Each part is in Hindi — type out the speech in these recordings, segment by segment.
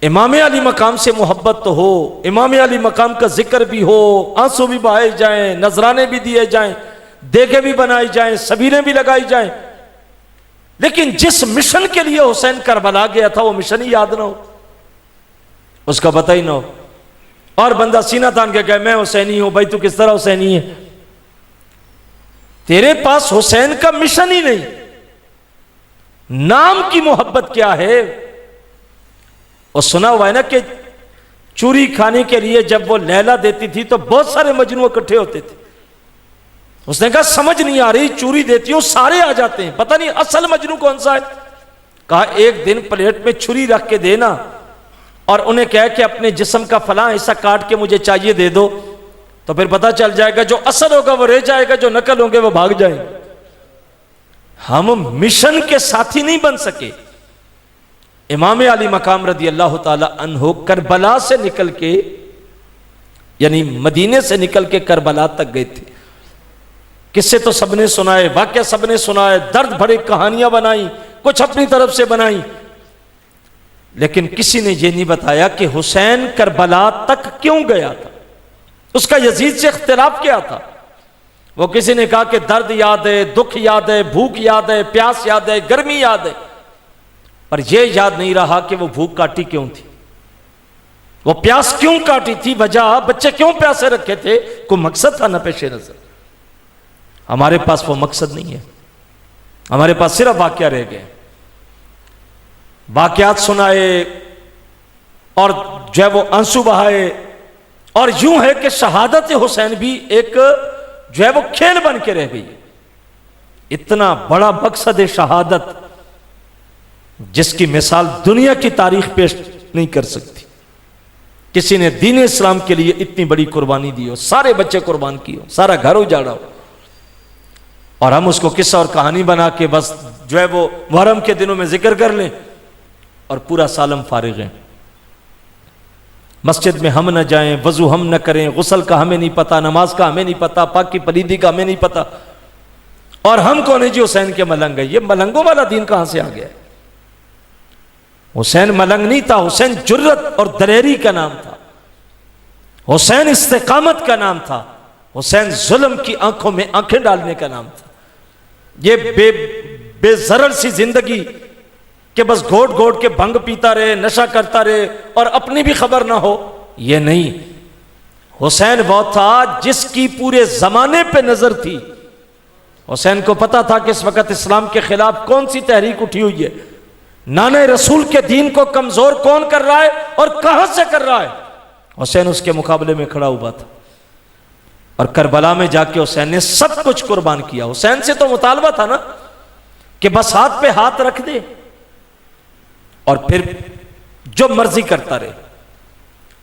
इमाम अली मकाम से मोहब्बत तो हो, इमाम अली मकाम का जिक्र भी हो, आंसू भी बहाए जाएं, नजराने भी दिए जाएं, देगे भी बनाई जाएं, सबीरें भी लगाई जाएं, लेकिन जिस मिशन के लिए हुसैन करबला गया था वो मिशन ही याद ना हो, उसका पता ही ना हो, और बंदा सीना तान के कहे मैं हुसैनी हूं। भाई तू किस तरह हुसैनी है? तेरे पास हुसैन का मिशन ही नहीं, नाम की मोहब्बत क्या है? और सुना हुआ है ना कि चूरी खाने के लिए जब वो लैला देती थी तो बहुत सारे मजनू इकट्ठे होते थे। उसने कहा समझ नहीं आ रही, चूरी देती हूं सारे आ जाते हैं, पता नहीं असल मजनू कौन सा है। कहा एक दिन प्लेट में छुरी रख के देना और उन्हें कह के अपने जिस्म का फलां हिस्सा काट के मुझे चाहिए दे दो, तो फिर पता चल जाएगा जो असल होगा वो रह जाएगा, जो नकल होंगे वो भाग जाएंगे। हम मिशन के साथी नहीं बन सके। इमाम अली मकाम रदी अल्लाह ताला अन्हो करबला से निकल के, यानी मदीने से निकल के करबला तक गए थे। किस्से तो सबने सुनाए, वाक्य सबने सुनाए, दर्द भरी कहानियां बनाई, कुछ अपनी तरफ से बनाई, लेकिन किसी ने यह नहीं बताया कि हुसैन करबला तक क्यों गया था, उसका यजीद से इख्तिलाफ क्या था। वो किसी ने कहा कि दर्द याद है, दुख याद है, भूख याद है, प्यास याद है, गर्मी याद है, पर यह याद नहीं रहा कि वो भूख काटी क्यों थी, वो प्यास क्यों काटी थी, वजह बच्चे क्यों प्यासे रखे थे, कोई मकसद था ना पेशे नजर। हमारे पास वो मकसद नहीं है, हमारे पास सिर्फ वाकया रह गए, वाकयात सुनाए और जो है वो आंसू बहाए। और यूं है कि शहादत हुसैन भी एक जो है वो खेल बन के रह गई। इतना बड़ा मकसद शहादत जिसकी मिसाल दुनिया की तारीख पेश नहीं कर सकती। किसी ने दीन इस्लाम के लिए इतनी बड़ी कुर्बानी दी हो, सारे बच्चे कुर्बान किए हो, सारा घर उजाड़ा हो, और हम उसको किस्सा और कहानी बना के बस जो है वो मुहर्रम के दिनों में जिक्र कर लें और पूरा सालम फारिग है। मस्जिद में हम न जाएं, वजू हम न करें, गुस्ल का हमें नहीं पता, नमाज का हमें नहीं पता, पाक की पलीदी का हमें नहीं पता, और हम कौन है जी हुसैन के मलंग है। ये मलंगों वाला दीन कहां से आ गया? हुसैन मलंग नहीं था, हुसैन जुर्रत और दलेरी का नाम था, हुसैन इस्तेकामत का नाम था, हुसैन जुल्म की आंखों में आंखें डालने का नाम था। ये बेजरर सी जिंदगी कि बस घोट घोट के भंग पीता रहे, नशा करता रहे और अपनी भी खबर ना हो, ये नहीं। हुसैन वो था जिसकी पूरे जमाने पे नजर थी। हुसैन को पता था कि इस वक्त इस्लाम के खिलाफ कौन सी तहरीक उठी हुई है, नाने रसूल के दीन को कमजोर कौन कर रहा है और कहां से कर रहा है। हुसैन उसके मुकाबले में खड़ा हुआ था और करबला में जाके हुसैन ने सब कुछ कुर्बान किया। हुसैन से तो मुतालबा था ना कि बस हाथ पे हाथ रख दे और फिर जो मर्जी करता रहे।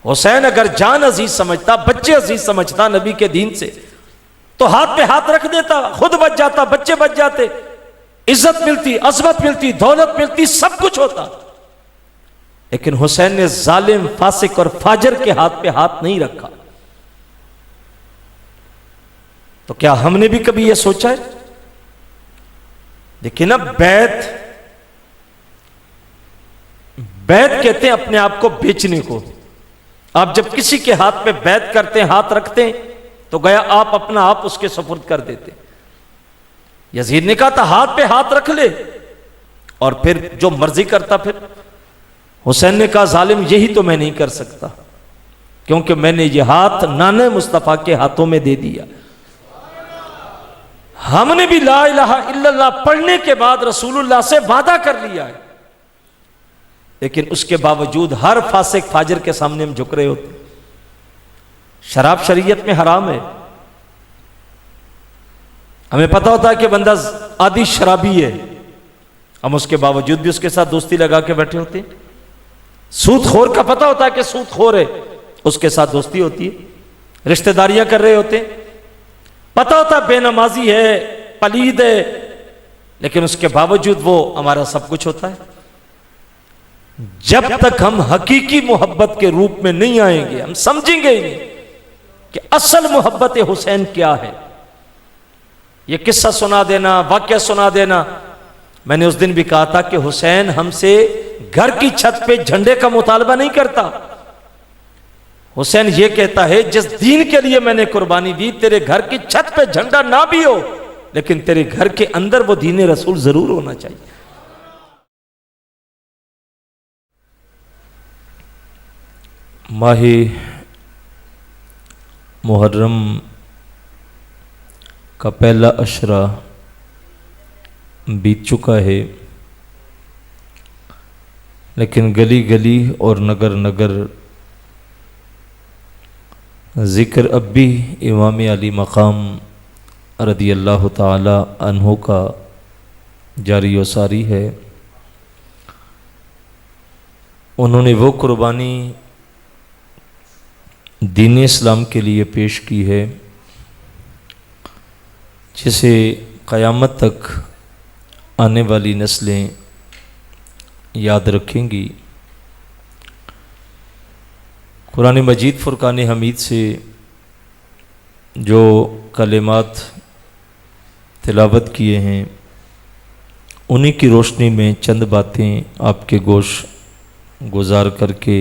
हुसैन अगर जान अजीज समझता, बच्चे अजीज समझता नबी के दीन से, तो हाथ पे हाथ रख देता, खुद बच जाता, बच्चे बच जाते, इज्जत मिलती, अजमत मिलती, दौलत मिलती, सब कुछ होता। लेकिन हुसैन ने जालिम, फासिक और फाजर के हाथ पे हाथ नहीं रखा। तो क्या हमने भी कभी यह सोचा है? देखिए ना, बैत कहते हैं अपने आप को बेचने को। आप जब किसी के हाथ पे बैत करते हैं, हाथ रखते हैं, तो गया आप अपना आप उसके सुपुर्द कर देते। यजीद ने कहा था हाथ पे हाथ रख ले और फिर जो मर्जी करता। फिर हुसैन ने कहा जालिम यही तो मैं नहीं कर सकता, क्योंकि मैंने ये हाथ नाने मुस्तफा के हाथों में दे दिया। हमने भी ला इलाहा इल्लल्लाह पढ़ने के बाद रसूलुल्लाह से वादा कर लिया है, लेकिन उसके बावजूद हर फासिक फाजिर के सामने हम झुक रहे होते। शराब शरीयत में हराम है, हमें पता होता है कि बंदा आदि शराबी है, हम उसके बावजूद भी उसके साथ दोस्ती लगा के बैठे होते हैं। सूदखोर का पता होता है कि सूदखोर है, उसके साथ दोस्ती होती है, रिश्तेदारियां कर रहे होते हैं। पता होता बेनमाजी है, पलीद है, लेकिन उसके बावजूद वो हमारा सब कुछ होता है। जब तक हम हकीकी मोहब्बत के रूप में नहीं आएंगे, हम समझेंगे ही नहीं कि असल मोहब्बत हुसैन क्या है। ये किस्सा सुना देना, वाक्य सुना देना, मैंने उस दिन भी कहा था कि हुसैन हमसे घर की छत पे झंडे का मुतालबा नहीं करता। हुसैन ये कहता है जिस दीन के लिए मैंने कुर्बानी दी, तेरे घर की छत पे झंडा ना भी हो लेकिन तेरे घर के अंदर वो दीन रसूल जरूर होना चाहिए। माहे मुहर्रम का पहला अशरा बीत चुका है, लेकिन गली गली और नगर नगर ज़िक्र अब भी इमाम अली मकाम रदी अल्लाह ताला अन्हु का जारी व सारी है। उन्होंने वो कुर्बानी दीन इस्लाम के लिए पेश की है जिसे क़यामत तक आने वाली नस्लें याद रखेंगी। कुरान मजीद फुरकान हमीद से जो कलिमात तिलावत किए हैं उन्हीं की रोशनी में चंद बातें आपके गोश गुजार करके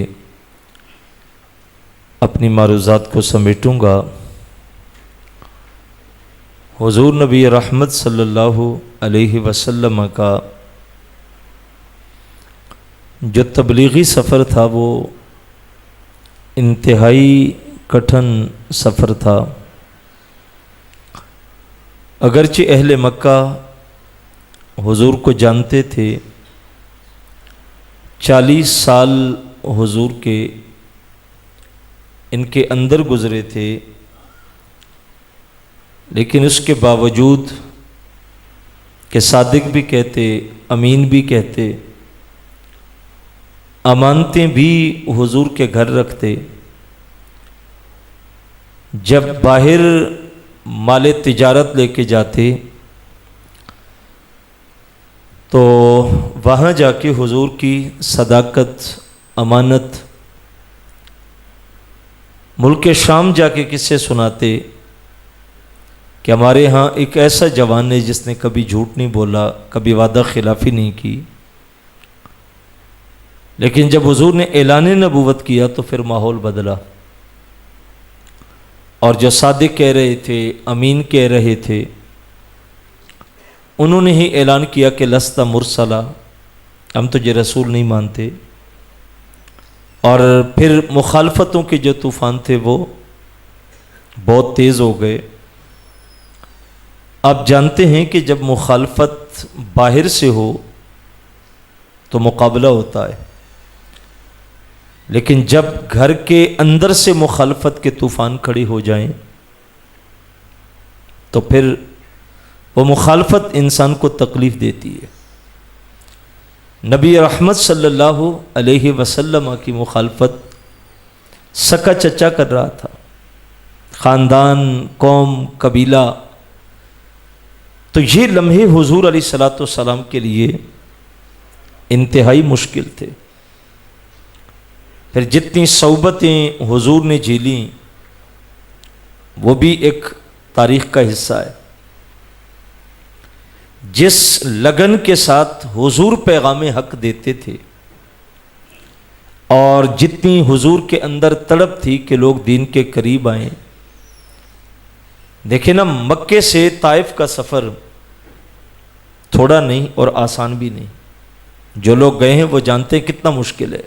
अपनी मारूज़ात को समेटूँगा। हुज़ूर नबी रहमत सल्लल्लाहु अलैहि वसल्लम का जो तबलीगी सफ़र था वो इंतहाई कठिन सफ़र था। अगरचे अहले मक्का हुज़ूर को जानते थे, 40 साल हुज़ूर के इनके अंदर गुज़रे थे, लेकिन उसके बावजूद कि सादिक भी कहते, अमीन भी कहते, अमानतें भी हुज़ूर के घर रखते, जब बाहर माले तिजारत लेके जाते तो वहाँ जाके हुज़ूर की सदाकत, अमानत मुल्क शाम जाके किससे सुनाते कि हमारे यहाँ एक ऐसा जवान है जिसने कभी झूठ नहीं बोला, कभी वादा खिलाफ़ी नहीं की। लेकिन जब हुज़ूर ने ऐलान नबूवत किया तो फिर माहौल बदला और जो सादिक कह रहे थे, अमीन कह रहे थे, उन्होंने ही ऐलान किया कि लस्ता मुरसला, हम तुझे रसूल नहीं मानते। और फिर मुखालफतों के जो तूफ़ान थे वो बहुत तेज़ हो गए। आप जानते हैं कि जब मुखालफत बाहर से हो तो मुकाबला होता है, लेकिन जब घर के अंदर से मुखालफत के तूफ़ान खड़ी हो जाएं तो फिर वो मुखालफत इंसान को तकलीफ़ देती है। नबी रहमत सल्लल्लाहु अलैहि वसल्लम की मुखालफत सका चचा कर रहा था, ख़ानदान, कौम, कबीला। तो ये लम्हे हुज़ूर अलैहिस्सलातु वस्सलाम के लिए इंतहाई मुश्किल थे। फिर जितनी सौबतें हुज़ूर ने झेली वो भी एक तारीख़ का हिस्सा है। जिस लगन के साथ हुज़ूर पैगाम हक देते थे और जितनी हुज़ूर के अंदर तड़प थी कि लोग दीन के करीब आएं। देखे ना, मक्के से ताइफ का सफ़र थोड़ा नहीं और आसान भी नहीं। जो लोग गए हैं वो जानते हैं कितना मुश्किल है।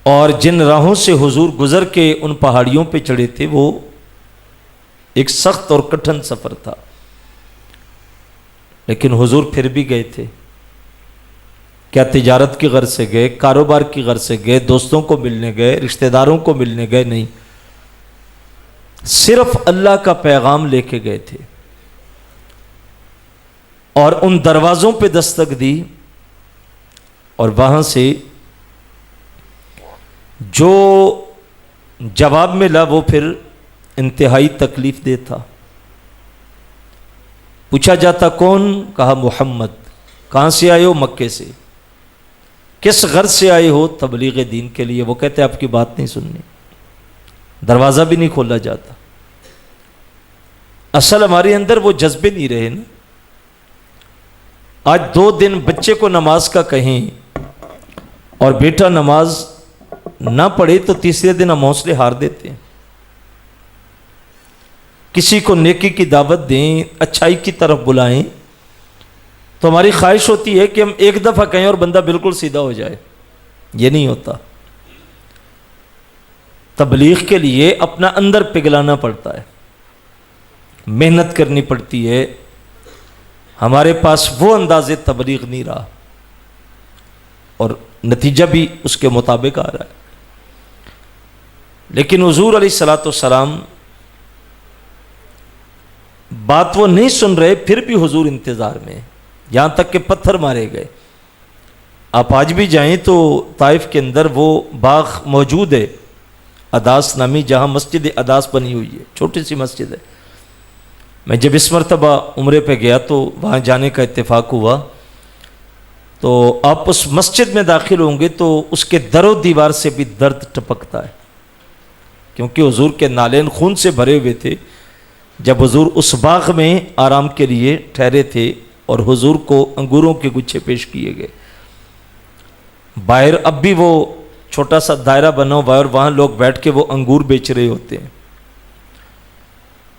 और जिन राहों से हुज़ूर गुज़र के उन पहाड़ियों पे चढ़े थे वो एक सख्त और कठिन सफ़र था, लेकिन हुज़ूर फिर भी गए थे। क्या तिजारत की गर्ज से गए, कारोबार की गर्ज से गए, दोस्तों को मिलने गए, रिश्तेदारों को मिलने गए? नहीं, सिर्फ अल्लाह का पैगाम लेके गए थे। और उन दरवाज़ों पे दस्तक दी और वहाँ से जो जवाब मिला वो फिर इंतहाई तकलीफ़ दे था। पूछा जाता कौन? कहा मोहम्मद। कहाँ से आए हो? मक्के से। किस गर्ज से आए हो? तबलीग दीन के लिए। वो कहते आपकी बात नहीं सुननी। दरवाज़ा भी नहीं खोला जाता। असल हमारे अंदर वो जज्बे नहीं रहे ना। आज 2 दिन बच्चे को नमाज का कहें और बेटा नमाज ना पढ़े तो तीसरे दिन हम हौसले हार देते हैं। किसी को नेकी की दावत दें, अच्छाई की तरफ बुलाएं, तो हमारी ख्वाहिश होती है कि हम एक दफ़ा कहें और बंदा बिल्कुल सीधा हो जाए। ये नहीं होता। तबलीग के लिए अपना अंदर पिघलाना पड़ता है, मेहनत करनी पड़ती है। हमारे पास वो अंदाज़े तबलीग नहीं रहा और नतीजा भी उसके मुताबिक आ रहा है। लेकिन हुजूर अलैहिस्सलातु वस्सलाम बात वो नहीं सुन रहे, फिर भी हुजूर इंतज़ार में, यहाँ तक कि पत्थर मारे गए। आप आज भी जाएं तो ताइफ के अंदर वो बाग मौजूद है, अदास नामी, जहाँ मस्जिद अदास बनी हुई है, छोटी सी मस्जिद है। मैं जब इस मरतबा उम्रे पे गया तो वहाँ जाने का इत्तेफाक हुआ, तो आप उस मस्जिद में दाखिल होंगे तो उसके दरो दीवार से भी दर्द टपकता है, क्योंकि हुजूर के नालेन खून से भरे हुए थे जब हुजूर उस बाग में आराम के लिए ठहरे थे और हुजूर को अंगूरों के गुच्छे पेश किए गए। बाहर अब भी वो छोटा सा दायरा बना हुआ है और वहाँ लोग बैठ के वो अंगूर बेच रहे होते हैं।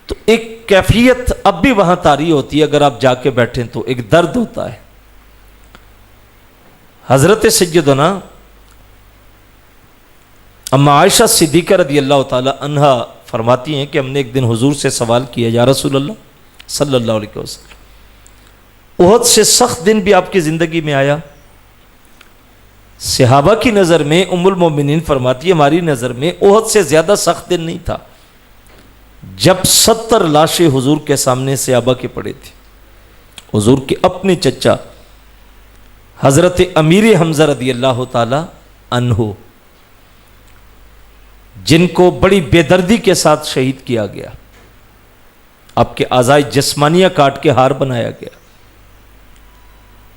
तो एक कैफियत अब भी वहाँ तारी होती है, अगर आप जाके बैठें तो एक दर्द होता है। हज़रत सैयदना अम्मा आयशा सिद्दीक़ा रज़ियल्लाहु ताला अन्हा फरमाती हैं कि हमने एक दिन हुजूर से सवाल किया, या रसूल अल्लाह सल्लल्लाहु अलैहि वसल्लम, उहद से सख्त दिन भी आपकी ज़िंदगी में आया? सहाबा की नज़र में उम्मुल मोमिनीन फरमाती है, हमारी नज़र में उहद से ज़्यादा सख्त दिन नहीं था जब 70 लाशें हुजूर के सामने सहाबा के पड़े थे। हुजूर के अपने चचा हज़रत अमीर हमज़ा रज़ियल्लाहु ताला अन्हु, जिनको बड़ी बेदर्दी के साथ शहीद किया गया, आपके आज़ाए जिस्मानिया काट के हार बनाया गया,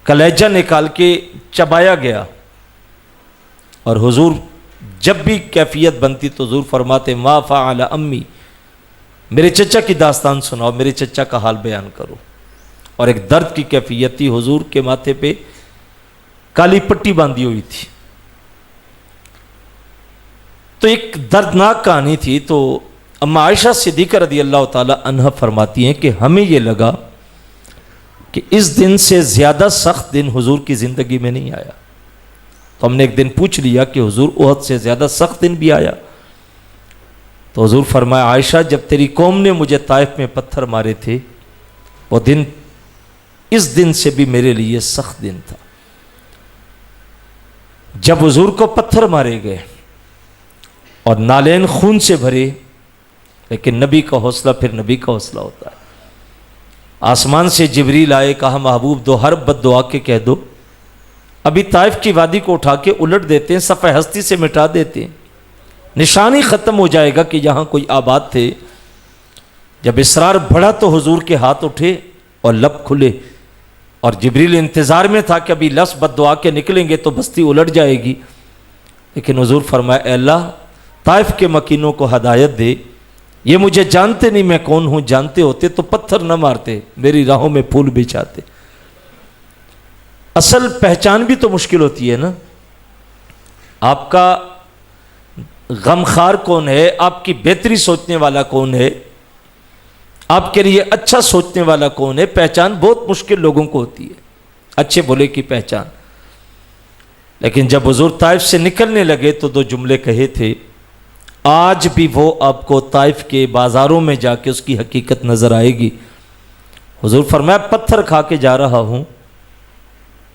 कलेजा निकाल के चबाया गया। और हुजूर जब भी कैफियत बनती तो हुजूर फरमाते, मा फ़अल अम्मी, मेरे चचा की दास्तान सुनाओ, मेरे चचा का हाल बयान करो। और एक दर्द की कैफियत थी, हुजूर के माथे पे काली पट्टी बांधी हुई थी। तो एक दर्दनाक कहानी थी। तो अम्मा आयशा सिद्दीक़ा रज़ियल्लाहु ताला अन्हा फरमाती हैं कि हमें यह लगा कि इस दिन से ज़्यादा सख्त दिन हुजूर की ज़िंदगी में नहीं आया। तो हमने एक दिन पूछ लिया कि हुजूर उहद से ज़्यादा सख्त दिन भी आया? तो हुजूर फरमाया, आयशा, जब तेरी कौम ने मुझे ताइफ में पत्थर मारे थे, वो दिन इस दिन से भी मेरे लिए सख्त दिन था। जब हुजूर को पत्थर मारे गए और नालेन खून से भरे, लेकिन नबी का हौसला फिर नबी का हौसला होता है। आसमान से जिब्रील आए, कहा महबूब दो हर बद्दुआ के कह दो, अभी ताइफ की वादी को उठा के उलट देते हैं, सफ़े हस्ती से मिटा देते हैं, निशानी ख़त्म हो जाएगा कि यहाँ कोई आबाद थे। जब इसरार बढ़ा तो हुजूर के हाथ उठे और लब खुले, और जिब्रील इंतज़ार में था कि अभी लफ्ज़ बद्दुआ के निकलेंगे तो बस्ती उलट जाएगी। लेकिन हुजूर फरमाया, ऐ अल्लाह, ताइफ के मकीनों को हदायत दे, ये मुझे जानते नहीं मैं कौन हूँ, जानते होते तो पत्थर न मारते, मेरी राहों में फूल बिछाते। असल पहचान भी तो मुश्किल होती है ना। आपका गमखार कौन है, आपकी बेहतरी सोचने वाला कौन है, आपके लिए अच्छा सोचने वाला कौन है, पहचान बहुत मुश्किल लोगों को होती है, अच्छे बुरे की पहचान। लेकिन जब हुजूर ताइफ से निकलने लगे तो 2 जुमले कहे थे, आज भी वो आपको ताइफ के बाज़ारों में जाके उसकी हकीकत नज़र आएगी। हुजूर फरमाया, पत्थर खा के जा रहा हूँ,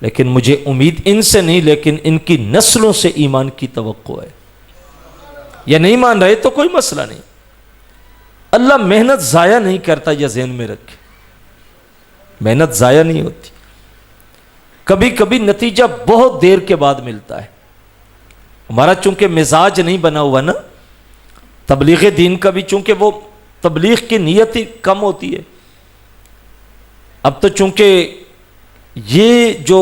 लेकिन मुझे उम्मीद इनसे नहीं, लेकिन इनकी नस्लों से ईमान की तवक्को है। या नहीं मान रहे तो कोई मसला नहीं, अल्लाह मेहनत ज़ाया नहीं करता, या ज़हन में रखे, मेहनत ज़ाया नहीं होती। कभी कभी नतीजा बहुत देर के बाद मिलता है। हमारा चूंकि मिजाज नहीं बना हुआ ना, तबलीग दीन का भी चूंकि वो तबलीग की नीयत ही कम होती है। अब तो चूंकि ये जो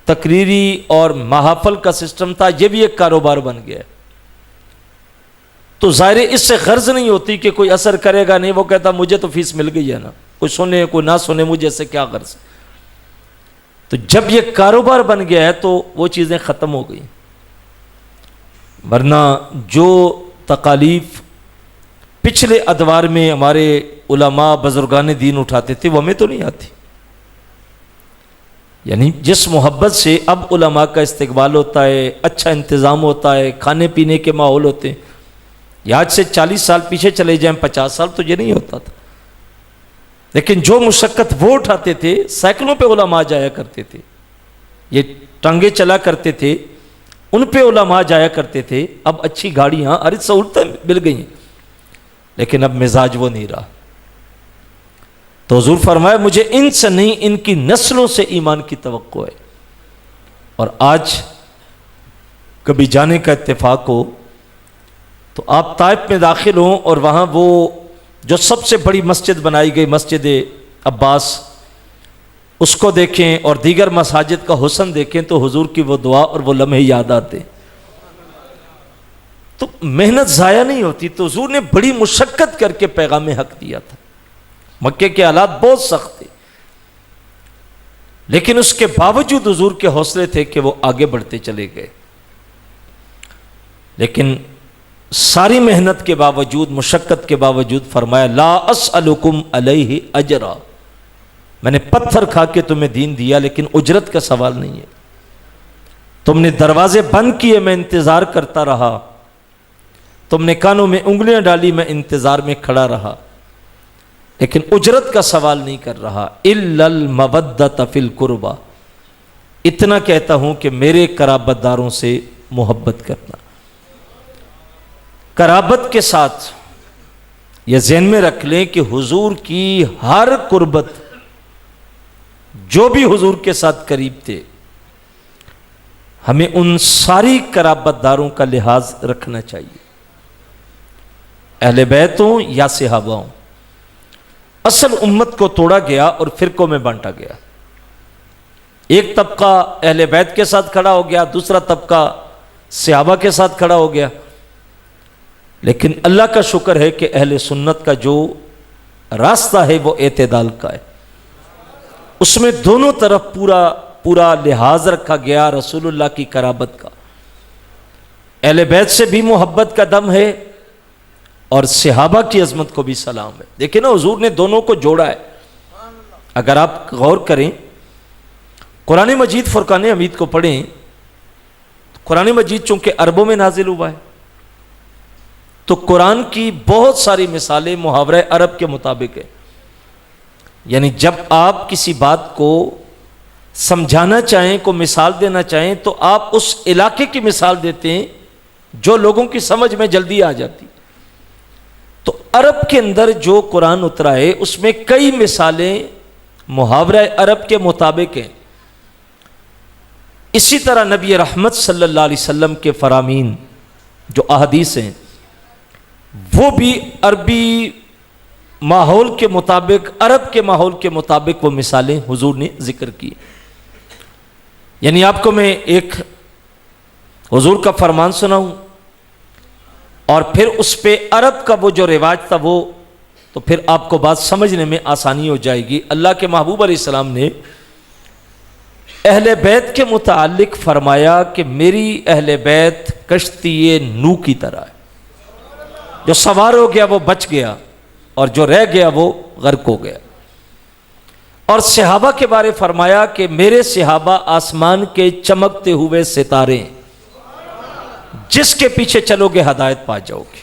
तकरीरी और महाफल का सिस्टम था, ये भी एक कारोबार बन गया है, तो ज़ाहिर इससे गर्ज नहीं होती कि कोई असर करेगा नहीं। वो कहता मुझे तो फीस मिल गई है ना, कोई सुने कोई ना सुने, मुझे इससे क्या गर्ज। तो जब ये कारोबार बन गया है तो वो चीज़ें ख़त्म हो गई, वरना जो तकालीफ पिछले अदवार में हमारे उलमा बुजुर्गान दीन उठाते थे वो हमें तो नहीं आती। यानी जिस मोहब्बत से अब उलमा का इस्तकबाल होता है, अच्छा इंतज़ाम होता है, खाने पीने के माहौल होते हैं, या आज से 40 साल पीछे चले जाएं, 50 साल, तो ये नहीं होता था। लेकिन जो मुशक्क़त वो उठाते थे, साइकिलों पे उलमा जाया करते थे, ये टांगे चला करते थे, उन पे उलमा जाया करते थे। अब अच्छी गाड़ियाँ, अरे सहूलतें मिल गई हैं, लेकिन अब मिजाज वो नहीं रहा। तो हुजूर फरमाया मुझे इनसे नहीं, इनकी नस्लों से ईमान की तवक्को है। और आज कभी जाने का इत्तेफाक हो तो आप ताइफ में दाखिल हों और वहाँ वो जो सबसे बड़ी मस्जिद बनाई गई, मस्जिद अब्बास, उसको देखें और दीगर मसाजिद का हुस्न देखें तो हुजूर की वो दुआ और वो लम्हे याद आते। तो मेहनत ज़ाया नहीं होती। तो हुजूर ने बड़ी मुशक्क़त करके पैगाम हक दिया था। मक्के के हालात बहुत सख्त थे, लेकिन उसके बावजूद हुजूर के हौसले थे कि वो आगे बढ़ते चले गए। लेकिन सारी मेहनत के बावजूद, मुशक्क़त के बावजूद फरमाया ला अस्अलुकुम अलैहि अजरा, मैंने पत्थर खा के तुम्हें दीन दिया, लेकिन उजरत का सवाल नहीं है। तुमने दरवाजे बंद किए, मैं इंतज़ार करता रहा, तुमने कानों में उंगलियां डाली, मैं इंतज़ार में खड़ा रहा, लेकिन उजरत का सवाल नहीं कर रहा। इल्लल मवद्दत फिल कुर्बा, इतना कहता हूं कि मेरे कराबतदारों से मोहब्बत करना। कराबत के साथ यह ज़हन में रख लें कि हुजूर की हर कुर्बत, जो भी हुजूर के साथ करीब थे, हमें उन सारी कराबतदारों का लिहाज रखना चाहिए, अहले बैत हों या सहाबा हों। असल उम्मत को तोड़ा गया और फिरकों में बांटा गया। एक तबका अहले बैत के साथ खड़ा हो गया, दूसरा तबका सहाबा के साथ खड़ा हो गया। लेकिन अल्लाह का शुक्र है कि अहले सुन्नत का जो रास्ता है वो एतदाल का है, उसमें दोनों तरफ पूरा पूरा लिहाज रखा गया रसूलुल्लाह की कराबत का। अहले बैत से भी मोहब्बत का दम है और सहाबा की अजमत को भी सलाम है। देखिए ना, हुजूर ने दोनों को जोड़ा है। अगर आप गौर करें, कुरान मजीद फुरकान हमीद को पढ़ें, तो कुरान मजीद चूंकि अरबों में नाजिल हुआ है, तो कुरान की बहुत सारी मिसालें मुहावरे अरब के मुताबिक है। यानी जब आप किसी बात को समझाना चाहें, को मिसाल देना चाहें, तो आप उस इलाके की मिसाल देते हैं जो लोगों की समझ में जल्दी आ जाती। तो अरब के अंदर जो कुरान उतरा है उसमें कई मिसालें मुहावरा अरब के मुताबिक हैं। इसी तरह नबी रहमत सल्लल्लाहु अलैहि वसल्लम के फरामीन जो अहदीस हैं, वो भी अरबी माहौल के मुताबिक, अरब के माहौल के मुताबिक वो मिसालें हुजूर ने जिक्र की। यानी आपको मैं एक हुजूर का फरमान सुनाऊं और फिर उस पे अरब का वो जो रिवाज था वो, तो फिर आपको बात समझने में आसानी हो जाएगी। अल्लाह के महबूब अलैहिस्सलाम ने अहले बैत के मुताल्लिक फरमाया कि मेरी अहले बैत कश्ती नू की तरह है, जो सवार हो गया वो बच गया और जो रह गया वो गर्क हो गया। और सहाबा के बारे फरमाया कि मेरे सहाबा आसमान के चमकते हुए सितारे, जिसके पीछे चलोगे हदायत पा जाओगे।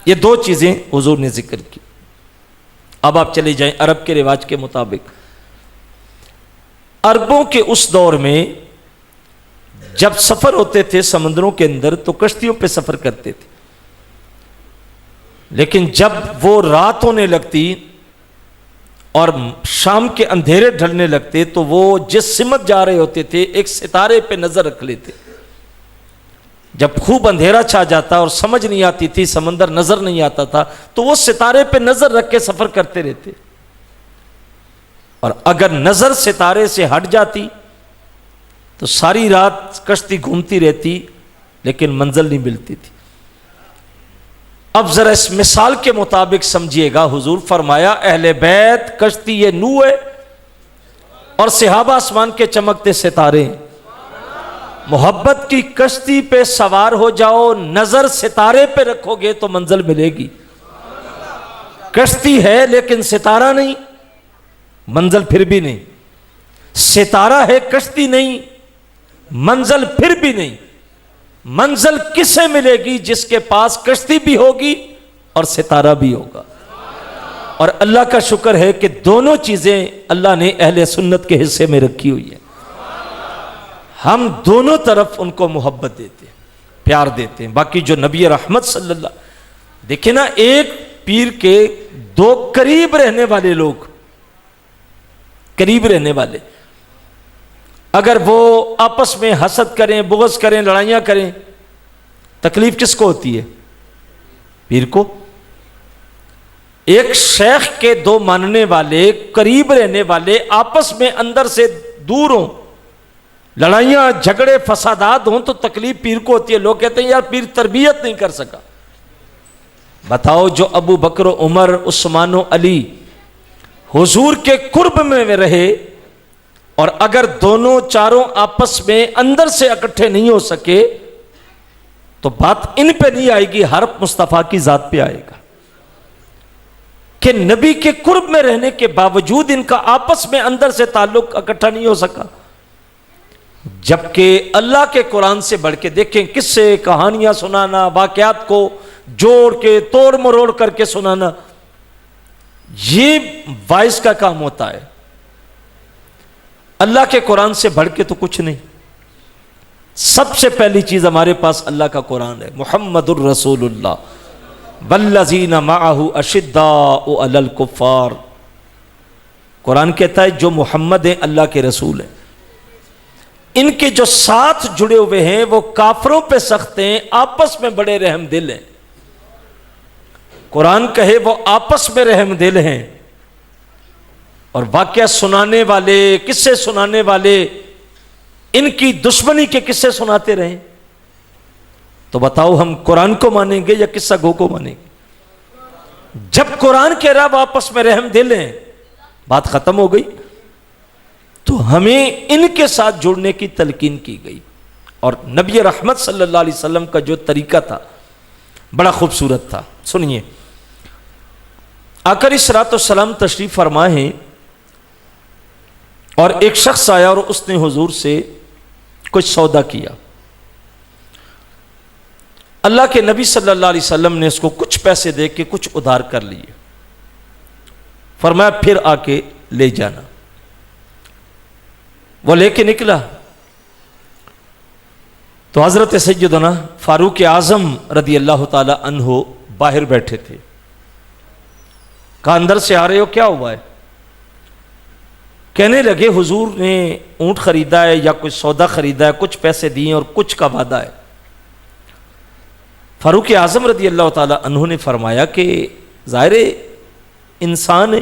ये दो चीजें हुजूर ने जिक्र की। अब आप चले जाएं अरब के रिवाज के मुताबिक। अरबों के उस दौर में जब सफर होते थे समुद्रों के अंदर, तो कश्तियों पे सफर करते थे। लेकिन जब वो रात होने लगती और शाम के अंधेरे ढलने लगते, तो वो जिस सिमत जा रहे होते थे एक सितारे पे नजर रख लेते। जब खूब अंधेरा छा जाता और समझ नहीं आती थी, समंदर नजर नहीं आता था, तो वो सितारे पे नजर रख के सफर करते रहते। और अगर नजर सितारे से हट जाती तो सारी रात कश्ती घूमती रहती, लेकिन मंजिल नहीं मिलती थी। अब जरा इस मिसाल के मुताबिक समझिएगा। हुजूर फरमाया अहले बैत कश्ती ये नू है और सहाबा आसमान के चमकते सितारे। मोहब्बत की कश्ती पे सवार हो जाओ, नजर सितारे पे रखोगे तो मंजिल मिलेगी। कश्ती है लेकिन सितारा नहीं, मंजिल फिर भी नहीं। सितारा है, कश्ती नहीं, मंजिल फिर भी नहीं। मंजिल किसे मिलेगी? जिसके पास कश्ती भी होगी और सितारा भी होगा। और अल्लाह का शुक्र है कि दोनों चीजें अल्लाह ने अहले सुन्नत के हिस्से में रखी हुई है। हम दोनों तरफ उनको मोहब्बत देते हैं, प्यार देते हैं। बाकी जो नबी रहमत सल्लल्लाहु, देखिए ना, एक पीर के दो करीब रहने वाले लोग, करीब रहने वाले, अगर वो आपस में हसद करें, बुग़्ज़ करें, लड़ाइयां करें, तकलीफ किसको होती है? पीर को। एक शेख के दो मानने वाले, करीब रहने वाले आपस में अंदर से दूर हों, लड़ाइयां झगड़े फसादात हों, तो तकलीफ पीर को होती है। लोग कहते हैं यार पीर तरबियत नहीं कर सका। बताओ, जो अबू बकर, उमर, उस्मान, अली हुजूर के कुर्ब में रहे, और अगर दोनों चारों आपस में अंदर से इकट्ठे नहीं हो सके तो बात इन पे नहीं आएगी, हर मुस्तफा की जात पे आएगा कि नबी के कुर्ब में रहने के बावजूद इनका आपस में अंदर से ताल्लुक इकट्ठा नहीं हो सका। जबकि अल्लाह के कुरान से बढ़ के देखें, किस्से कहानियां सुनाना, वाकयात को जोड़ के तोड़ मरोड़ करके सुनाना, ये वाइस का काम होता है। अल्लाह के कुरान से बढ़ के तो कुछ नहीं। सबसे पहली चीज हमारे पास अल्लाह का कुरान है। मुहम्मदुर रसूलुल्लाह वल्लज़ीना माअहु अशिद्दाउ अलल कुफ़ार। कुरान कहता है जो मोहम्मद है, अल्लाह के रसूल हैं, इनके जो साथ जुड़े हुए हैं वो काफरों पे सख्त हैं, आपस में बड़े रहम दिल हैं। कुरान कहे वो आपस में रहम दिल हैं, और वाकया सुनाने वाले, किस्से सुनाने वाले इनकी दुश्मनी के किस्से सुनाते रहे। तो बताओ हम कुरान को मानेंगे या किस्सा गो को मानेंगे? जब कुरान कह रहा आपस में रहम दिल हैं, बात खत्म हो गई। तो हमें इनके साथ जुड़ने की तलकीन की गई। और नबी रहमत सल्लल्लाहु अलैहि वसल्लम का जो तरीका था बड़ा खूबसूरत था। सुनिए, आकर अलैहिस्सलाम तशरीफ फरमा है, और एक शख्स आया और उसने हुजूर से कुछ सौदा किया। अल्लाह के नबी सल्लल्लाहु अलैहि वसल्लम ने उसको कुछ पैसे दे के कुछ उधार कर लिए। फरमाया फिर आके ले जाना। वो लेके निकला तो हजरत सैयदना फारूक आजम रदी अल्लाह ताला अन्हो बाहर बैठे थे। कहा अंदर से आ रहे हो, क्या हुआ है? कहने लगे हुजूर ने ऊंट खरीदा है या कुछ सौदा खरीदा है, कुछ पैसे दिए और कुछ का वादा है। फारूक आजम रदी अल्लाह ताला अन्हु ने फरमाया कि ज़ाहिर इंसान है,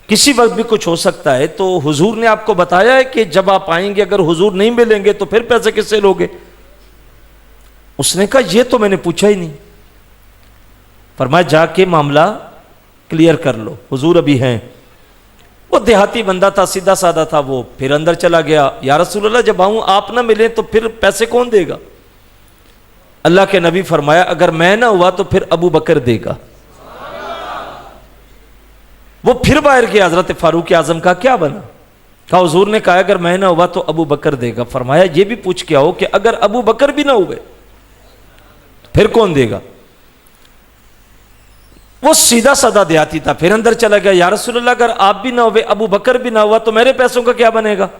किसी वक्त भी कुछ हो सकता है, तो हुजूर ने आपको बताया है कि जब आप आएंगे अगर हुजूर नहीं मिलेंगे तो फिर पैसे किससे लोगे? उसने कहा ये तो मैंने पूछा ही नहीं। फरमाया जाके मामला क्लियर कर लो, हुजूर अभी हैं। वो देहाती बंदा था, सीधा साधा था, वो फिर अंदर चला गया। या रसूल अल्लाह जब आऊं आप ना मिले तो फिर पैसे कौन देगा? अल्लाह के नबी फरमाया अगर मैं ना हुआ तो फिर अबू बकर देगा। वो फिर बाहर गया। हजरत फारूक आजम का क्या बना? कहा हुजूर ने कहा अगर मैं ना हुआ तो अबू बकर देगा। फरमाया ये भी पूछ के आओ कि अगर अबू बकर भी ना हुए फिर कौन देगा? वो सीधा साधा देहाती था, फिर अंदर चला गया। या रसूल अल्लाह अगर आप भी ना हुए, अबू बकर भी ना हुआ तो मेरे पैसों का क्या बनेगा?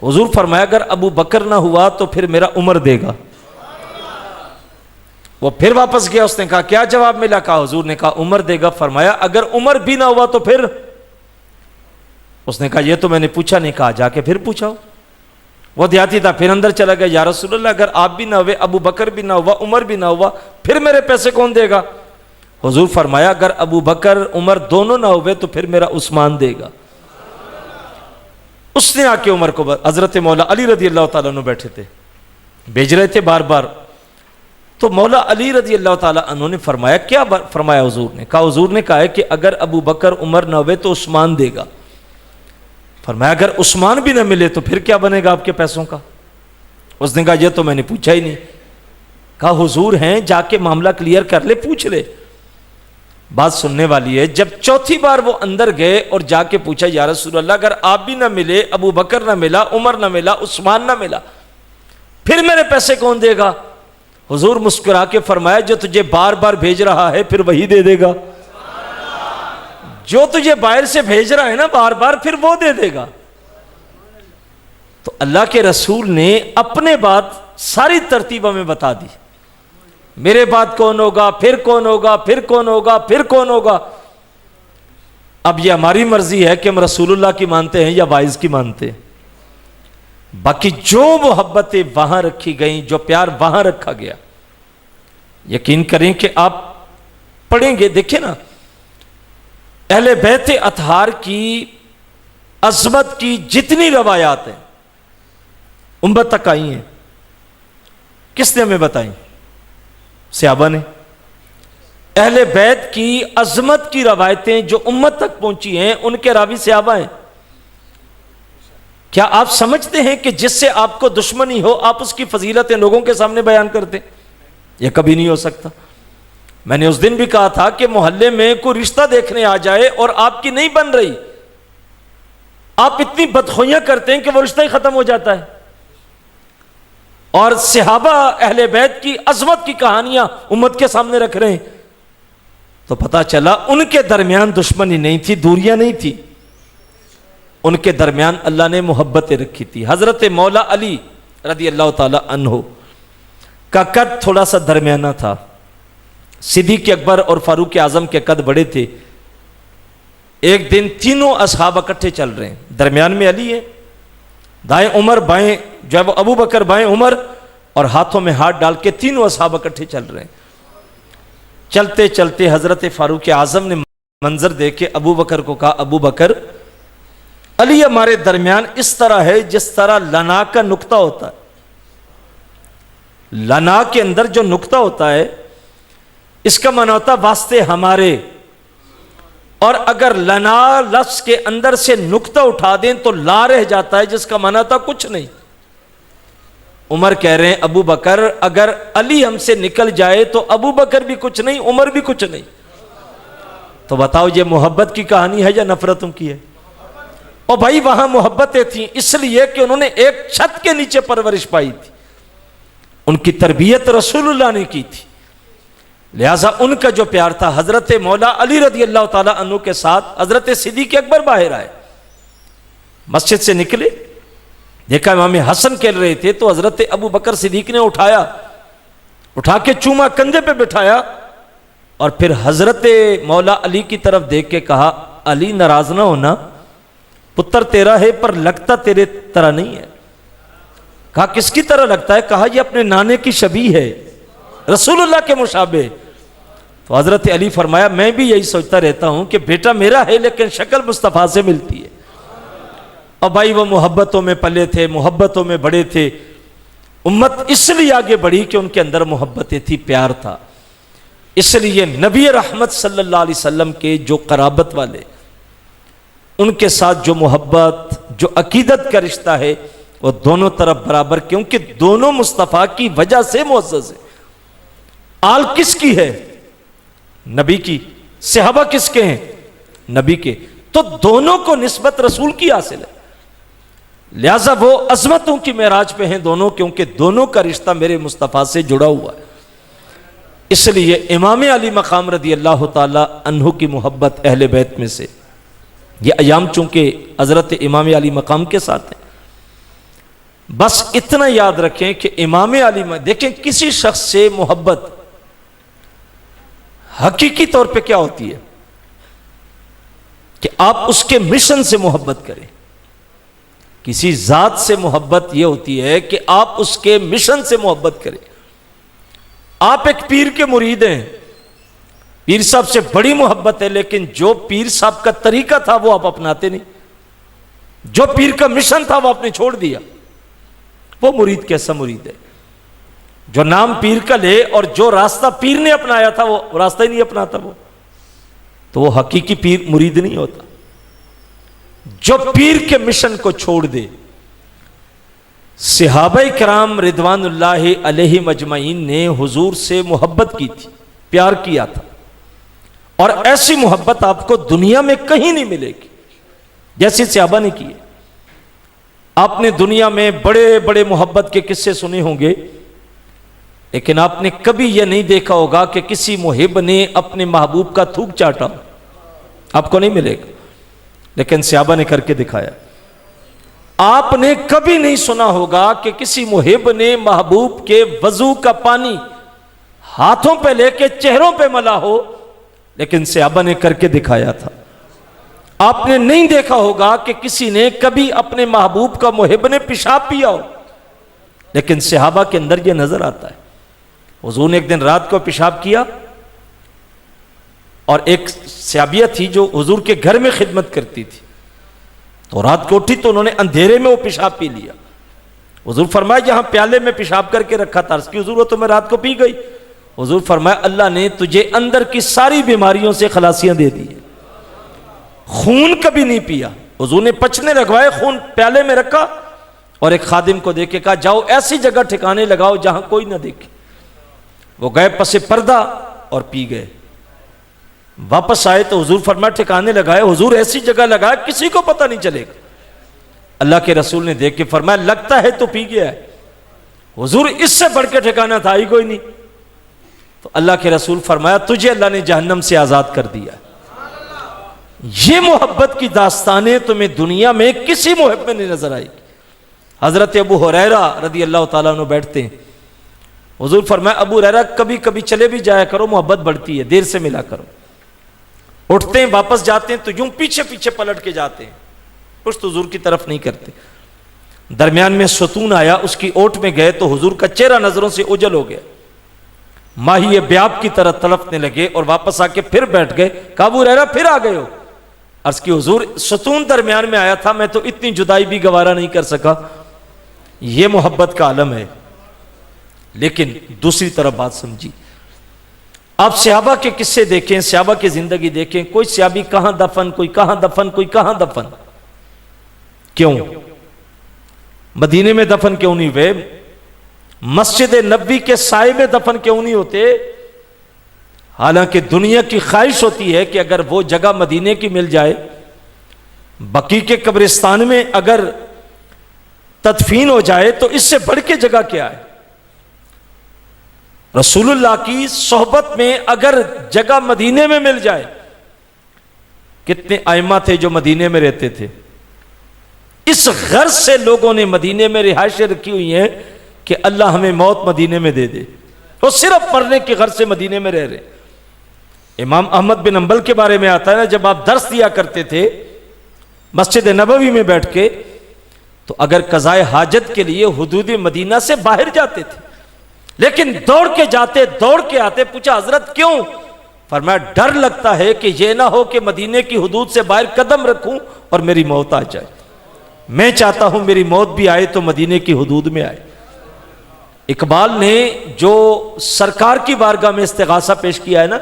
हुजूर फरमाया अगर अबू बकर ना हुआ तो फिर मेरा उमर देगा। वो फिर वापस गया। उसने कहा क्या जवाब मिला? कहा हुजूर ने कहा उमर देगा। फरमाया अगर उमर भी ना हुआ तो फिर? उसने कहा यह तो मैंने पूछा नहीं। कहा जाके फिर पूछाओ। वो देहाती था, फिर अंदर चला गया। या रसूल अल्लाह अगर आप भी ना हुए, अबू बकर भी ना हुआ, उमर भी ना हुआ, फिर मेरे पैसे कौन देगा? हुजूर फरमाया अगर अबू बकर उमर दोनों ना हुए तो फिर मेरा उस्मान देगा। उसने आके उमर को, हजरत मौला अली रदी अल्लाह ताला अन्हु बैठे थे, भेज रहे थे बार बार। तो मौला अली रदी अल्लाह ताला अन्हु ने फरमाया क्या फरमाया हुजूर ने? कहा हुजूर ने कहा है कि अगर अबू बकर उमर ना हुए तो उस्मान देगा। फरमाया अगर उस्मान भी ना मिले तो फिर क्या बनेगा आपके पैसों का? उसने कहा ये तो मैंने पूछा ही नहीं। कहा हुजूर हैं, जाके मामला क्लियर कर ले, पूछ ले। बात सुनने वाली है। जब चौथी बार वो अंदर गए और जाके पूछा या रसूल अल्लाह अगर आप भी ना मिले, अबू बकर ना मिला, उमर ना मिला, उस्मान ना मिला, फिर मेरे पैसे कौन देगा? हुजूर मुस्कुरा के फरमाया जो तुझे बार बार भेज रहा है फिर वही दे देगा। जो तुझे बाहर से भेज रहा है ना बार बार, फिर वो दे देगा। तो अल्लाह के रसूल ने अपने बात सारी तरतीब में बता दी। मेरे बाद कौन होगा, फिर कौन होगा, फिर कौन होगा, फिर कौन होगा। अब यह हमारी मर्जी है कि हम रसूलुल्लाह की मानते हैं या वाइज की मानते हैं। बाकी जो मोहब्बतें वहां रखी गई, जो प्यार वहां रखा गया, यकीन करें कि आप पढ़ेंगे, देखें ना, अहले बैत अतहार की अजमत की जितनी रवायात हैं उम्मत तक आई हैं, किसने हमें बताई? सहाबा ने। अहले बैत की अजमत की रवायतें जो उम्मत तक पहुंची हैं उनके रावी सहाबा हैं। क्या आप समझते हैं कि जिससे आपको दुश्मनी हो आप उसकी फजीलतें लोगों के सामने बयान करते? यह कभी नहीं हो सकता। मैंने उस दिन भी कहा था कि मोहल्ले में कोई रिश्ता देखने आ जाए और आपकी नहीं बन रही, आप इतनी बदखोइयां करते हैं कि वो रिश्ता ही खत्म हो जाता है। और सहाबा अहले बैत की अजमत की कहानियां उम्मत के सामने रख रहे हैं, तो पता चला उनके दरमियान दुश्मनी नहीं थी, दूरियां नहीं थी, उनके दरमियान अल्लाह ने मोहब्बतें रखी थी। हजरत मौला अली रदी अल्लाह ताला अन्हो का कद थोड़ा सा दरमियाना था। सिद्दीक़ अकबर और फारूक आजम के कद बड़े थे। एक दिन तीनों असहाब इकट्ठे चल रहे हैं, दरमियान में अली है, दाएं उमर, बाएं जो है वो अबू बकर, बाएं उमर, और हाथों में हाथ डाल के तीनों असहाब इकट्ठे चल रहे हैं। चलते चलते हजरत फारूक आजम ने मंजर देख के अबू बकर को कहा, अबू बकर, अली हमारे दरमियान इस तरह है जिस तरह लना का नुक्ता होता है। लना के अंदर जो नुक्ता होता है इसका माना होता वास्ते हमारे, और अगर लना लफ्ज के अंदर से नुक्ता उठा दें तो ला रह जाता है जिसका माना था कुछ नहीं। उमर कह रहे हैं अबू बकर, अगर अली हमसे निकल जाए तो अबू बकर भी कुछ नहीं, उमर भी कुछ नहीं। तो बताओ ये मोहब्बत की कहानी है या नफरतों की है? और भाई वहां मोहब्बतें थी इसलिए कि उन्होंने एक छत के नीचे परवरिश पाई थी, उनकी तरबियत रसूलुल्लाह ने की थी, लिहाजा उनका जो प्यार था। हजरत मौला अली रदी अल्लाह ताला अन्हु के साथ हजरत सिद्दीक़ अकबर बाहर आए, मस्जिद से निकले, देखा इमाम हसन खेल रहे थे, तो हजरत अबू बकर सिद्दीक़ ने उठाया, उठा के चूमा कंधे पे बिठाया और फिर हजरत मौला अली की तरफ देख के कहा, अली नाराज ना होना, पुत्र तेरा है पर लगता तेरे तरह नहीं है। कहा किसकी तरह लगता है? कहा ये अपने नाने की शबीह है, रसूलुल्लाह के मुशाबे। तो हजरत अली फरमाया मैं भी यही सोचता रहता हूं कि बेटा मेरा है लेकिन शक्ल मुस्तफ़ा से मिलती है। और भाई वो मोहब्बतों में पले थे, मोहब्बतों में बड़े थे। उम्मत इसलिए आगे बढ़ी कि उनके अंदर मोहब्बतें थी, प्यार था। इसलिए नबी रहमत सल्लल्लाहु अलैहि वसल्लम के जो कराबत वाले, उनके साथ जो मोहब्बत, जो अकीदत का रिश्ता है, वो दोनों तरफ बराबर, क्योंकि दोनों मुस्तफ़ा की वजह से मुअज़्ज़ज़ है। आल किसकी है? नबी की। सहाबा किसके हैं? नबी के। तो दोनों को निस्बत रसूल की हासिल है, लिहाजा वो अजमतों की मेराज पे हैं दोनों, क्योंकि दोनों का रिश्ता मेरे मुस्तफ़ा से जुड़ा हुआ है। इसलिए इमाम अली मकाम रदी अल्लाह ताला अन्हु की मोहब्बत अहले बैत में से, ये अयाम चूंकि हजरत इमाम अली मकाम के साथ हैं। बस इतना याद रखें कि इमाम अली, देखें किसी शख्स से मोहब्बत हकीकी तौर पे क्या होती है कि आप उसके मिशन से मोहब्बत करें। किसी जात से मोहब्बत यह होती है कि आप उसके मिशन से मोहब्बत करें। आप एक पीर के मुरीद हैं, पीर साहब से बड़ी मोहब्बत है, लेकिन जो पीर साहब का तरीका था वो आप अपनाते नहीं, जो पीर का मिशन था वो आपने छोड़ दिया। वो मुरीद कैसा मुरीद है? जो नाम पीर का ले और जो रास्ता पीर ने अपनाया था वो रास्ता ही नहीं अपनाता, वो तो वो हकीकी पीर मुरीद नहीं होता। जो पीर के मिशन को छोड़ दे। सहाबाए किराम रिदवानुल्लाहि अलैहिम अजमईन ने हुजूर से मोहब्बत की थी, प्यार किया था, और ऐसी मोहब्बत आपको दुनिया में कहीं नहीं मिलेगी जैसी सहाबा ने की है। आपने दुनिया में बड़े बड़े मोहब्बत के किस्से सुने होंगे, लेकिन आपने कभी यह नहीं देखा होगा कि किसी मुहिब ने अपने महबूब का थूक चाटा, आपको नहीं मिलेगा। लेकिन सहाबा ने करके दिखाया। आपने कभी नहीं सुना होगा कि किसी मुहिब ने महबूब के वजू का पानी हाथों पे लेके चेहरों पे मला हो, लेकिन सहाबा ने करके दिखाया था। आपने नहीं देखा होगा कि किसी ने कभी अपने महबूब का मुहिब ने पेशाब पिया हो, लेकिन सहाबा के अंदर यह नजर आता है। हुजूर ने एक दिन रात को पेशाब किया, और एक सहाबिया थी जो हुजूर के घर में खिदमत करती थी, तो रात को उठी तो उन्होंने अंधेरे में वो पेशाब पी लिया। हुजूर फरमाया जहां प्याले में पेशाब करके रखा था, उसकी हुजूर तो मैं रात को पी गई। हुजूर फरमाया अल्लाह ने तुझे अंदर की सारी बीमारियों से खलासियां दे दी है, खून कभी नहीं पिया। हुजूर ने पचने लगवाए, खून प्याले में रखा और एक खादिम को देके कहा जाओ ऐसी जगह ठिकाने लगाओ जहां कोई ना देखे। वो गए पसे पर्दा और पी गए। वापस आए तो हुजूर फरमाया ठिकाने लगाए। हुजूर ऐसी जगह लगाए किसी को पता नहीं चलेगा। अल्लाह के रसूल ने देख के फरमाया लगता है तो पी गया है। हुजूर इससे बढ़ के ठिकाना था ही कोई नहीं। तो अल्लाह के रसूल फरमाया तुझे अल्लाह ने जहन्नम से आजाद कर दिया। ये मोहब्बत की दास्तानें तुम्हें दुनिया में किसी मुहिब में नहीं नजर आएगी। हजरत अबू हुरैरा रदी अल्लाह ताला अन्हु बैठते हैं। हुजूर फरमाया अबू हुरैरा कभी कभी चले भी जाया करो, मोहब्बत बढ़ती है, देर से मिला करो। उठते हैं वापस जाते हैं तो यूं पीछे पीछे पलट के जाते हैं, पुश्त हुजूर की तरफ नहीं करते। दरमियान में सतून आया, उसकी ओट में गए तो हुजूर का चेहरा नजरों से उजल हो गया। माही ब्याप की तरह तड़पने लगे और वापस आके फिर बैठ गए। काबू रहरा फिर आ गए हो। अर्ज की हुजूर सतून दरमियान में आया था, मैं तो इतनी जुदाई भी गवारा नहीं कर सका। यह मोहब्बत का आलम है। लेकिन दूसरी तरफ बात समझी, आप सहाबा के किस्से देखें, सहाबा की जिंदगी देखें। कोई सहाबी कहां दफन, कोई कहां दफन, कोई कहां दफन। क्यों मदीने में दफन क्यों नहीं हुए? मस्जिद नबी के साए में दफन क्यों नहीं होते? हालांकि दुनिया की ख्वाहिश होती है कि अगर वो जगह मदीने की मिल जाए, बकी के कब्रिस्तान में अगर तदफीन हो जाए तो इससे बढ़ के जगह क्या है? रसूलुल्लाह की सोहबत में अगर जगह मदीने में मिल जाए, कितने आइमा थे जो मदीने में रहते थे। इस गर्ज से लोगों ने मदीने में रिहाइशें रखी हुई हैं कि अल्लाह हमें मौत मदीने में दे दे। वो सिर्फ मरने की गर्ज से मदीने में रह रहे। इमाम अहमद बिन अंबल के बारे में आता है ना, जब आप दर्स दिया करते थे मस्जिद नबवी में बैठ के, तो अगर कज़ाए हाजत के लिए हुदूद मदीना से बाहर जाते थे, लेकिन दौड़ के जाते दौड़ के आते। पूछा हजरत क्यों? फरमाया डर लगता है कि यह ना हो कि मदीने की हुदूद से बाहर कदम रखूं और मेरी मौत आ जाए। मैं चाहता हूं मेरी मौत भी आए तो मदीने की हुदूद में आए। इकबाल ने जो सरकार की बारगाह में इस्तिगासा पेश किया है ना,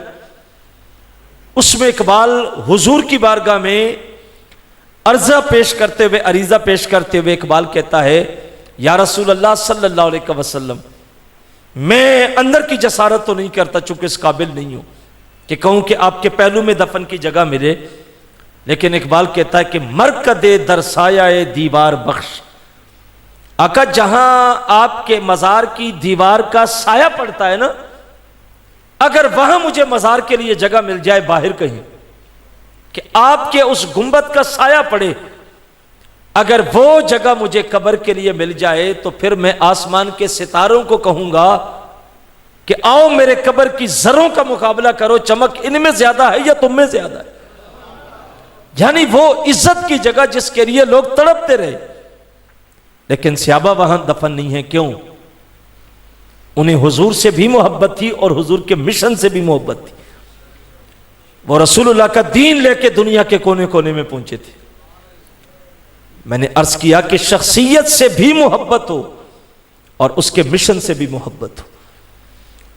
उसमें इकबाल हुजूर की बारगाह में अर्जा पेश करते हुए, अरीजा पेश करते हुए इकबाल कहता है, या रसूल अल्लाह सल्लल्लाहु अलैहि वसल्लम, मैं अंदर की जसारत तो नहीं करता, चूंकि इस काबिल नहीं हूं कि कहूं कि आपके पहलू में दफन की जगह मिले। लेकिन इकबाल कहता है कि मरकदे दरसाया दीवार बख्श, आका जहां आपके मजार की दीवार का साया पड़ता है ना, अगर वहां मुझे मजार के लिए जगह मिल जाए बाहर कहीं, कि आपके उस गुंबद का साया पड़े, अगर वो जगह मुझे कब्र के लिए मिल जाए तो फिर मैं आसमान के सितारों को कहूंगा कि आओ मेरे कब्र की जरों का मुकाबला करो, चमक इनमें ज्यादा है या तुम में ज्यादा है। यानी वो इज्जत की जगह जिसके लिए लोग तड़पते रहे। लेकिन सहाबा वहां दफन नहीं है। क्यों? उन्हें हुजूर से भी मोहब्बत थी और हुजूर के मिशन से भी मोहब्बत थी। वो रसूलुल्लाह का दीन लेके दुनिया के कोने कोने में पहुंचे थे। मैंने अर्ज किया कि शख्सियत से भी मोहब्बत हो और उसके मिशन से भी मोहब्बत हो।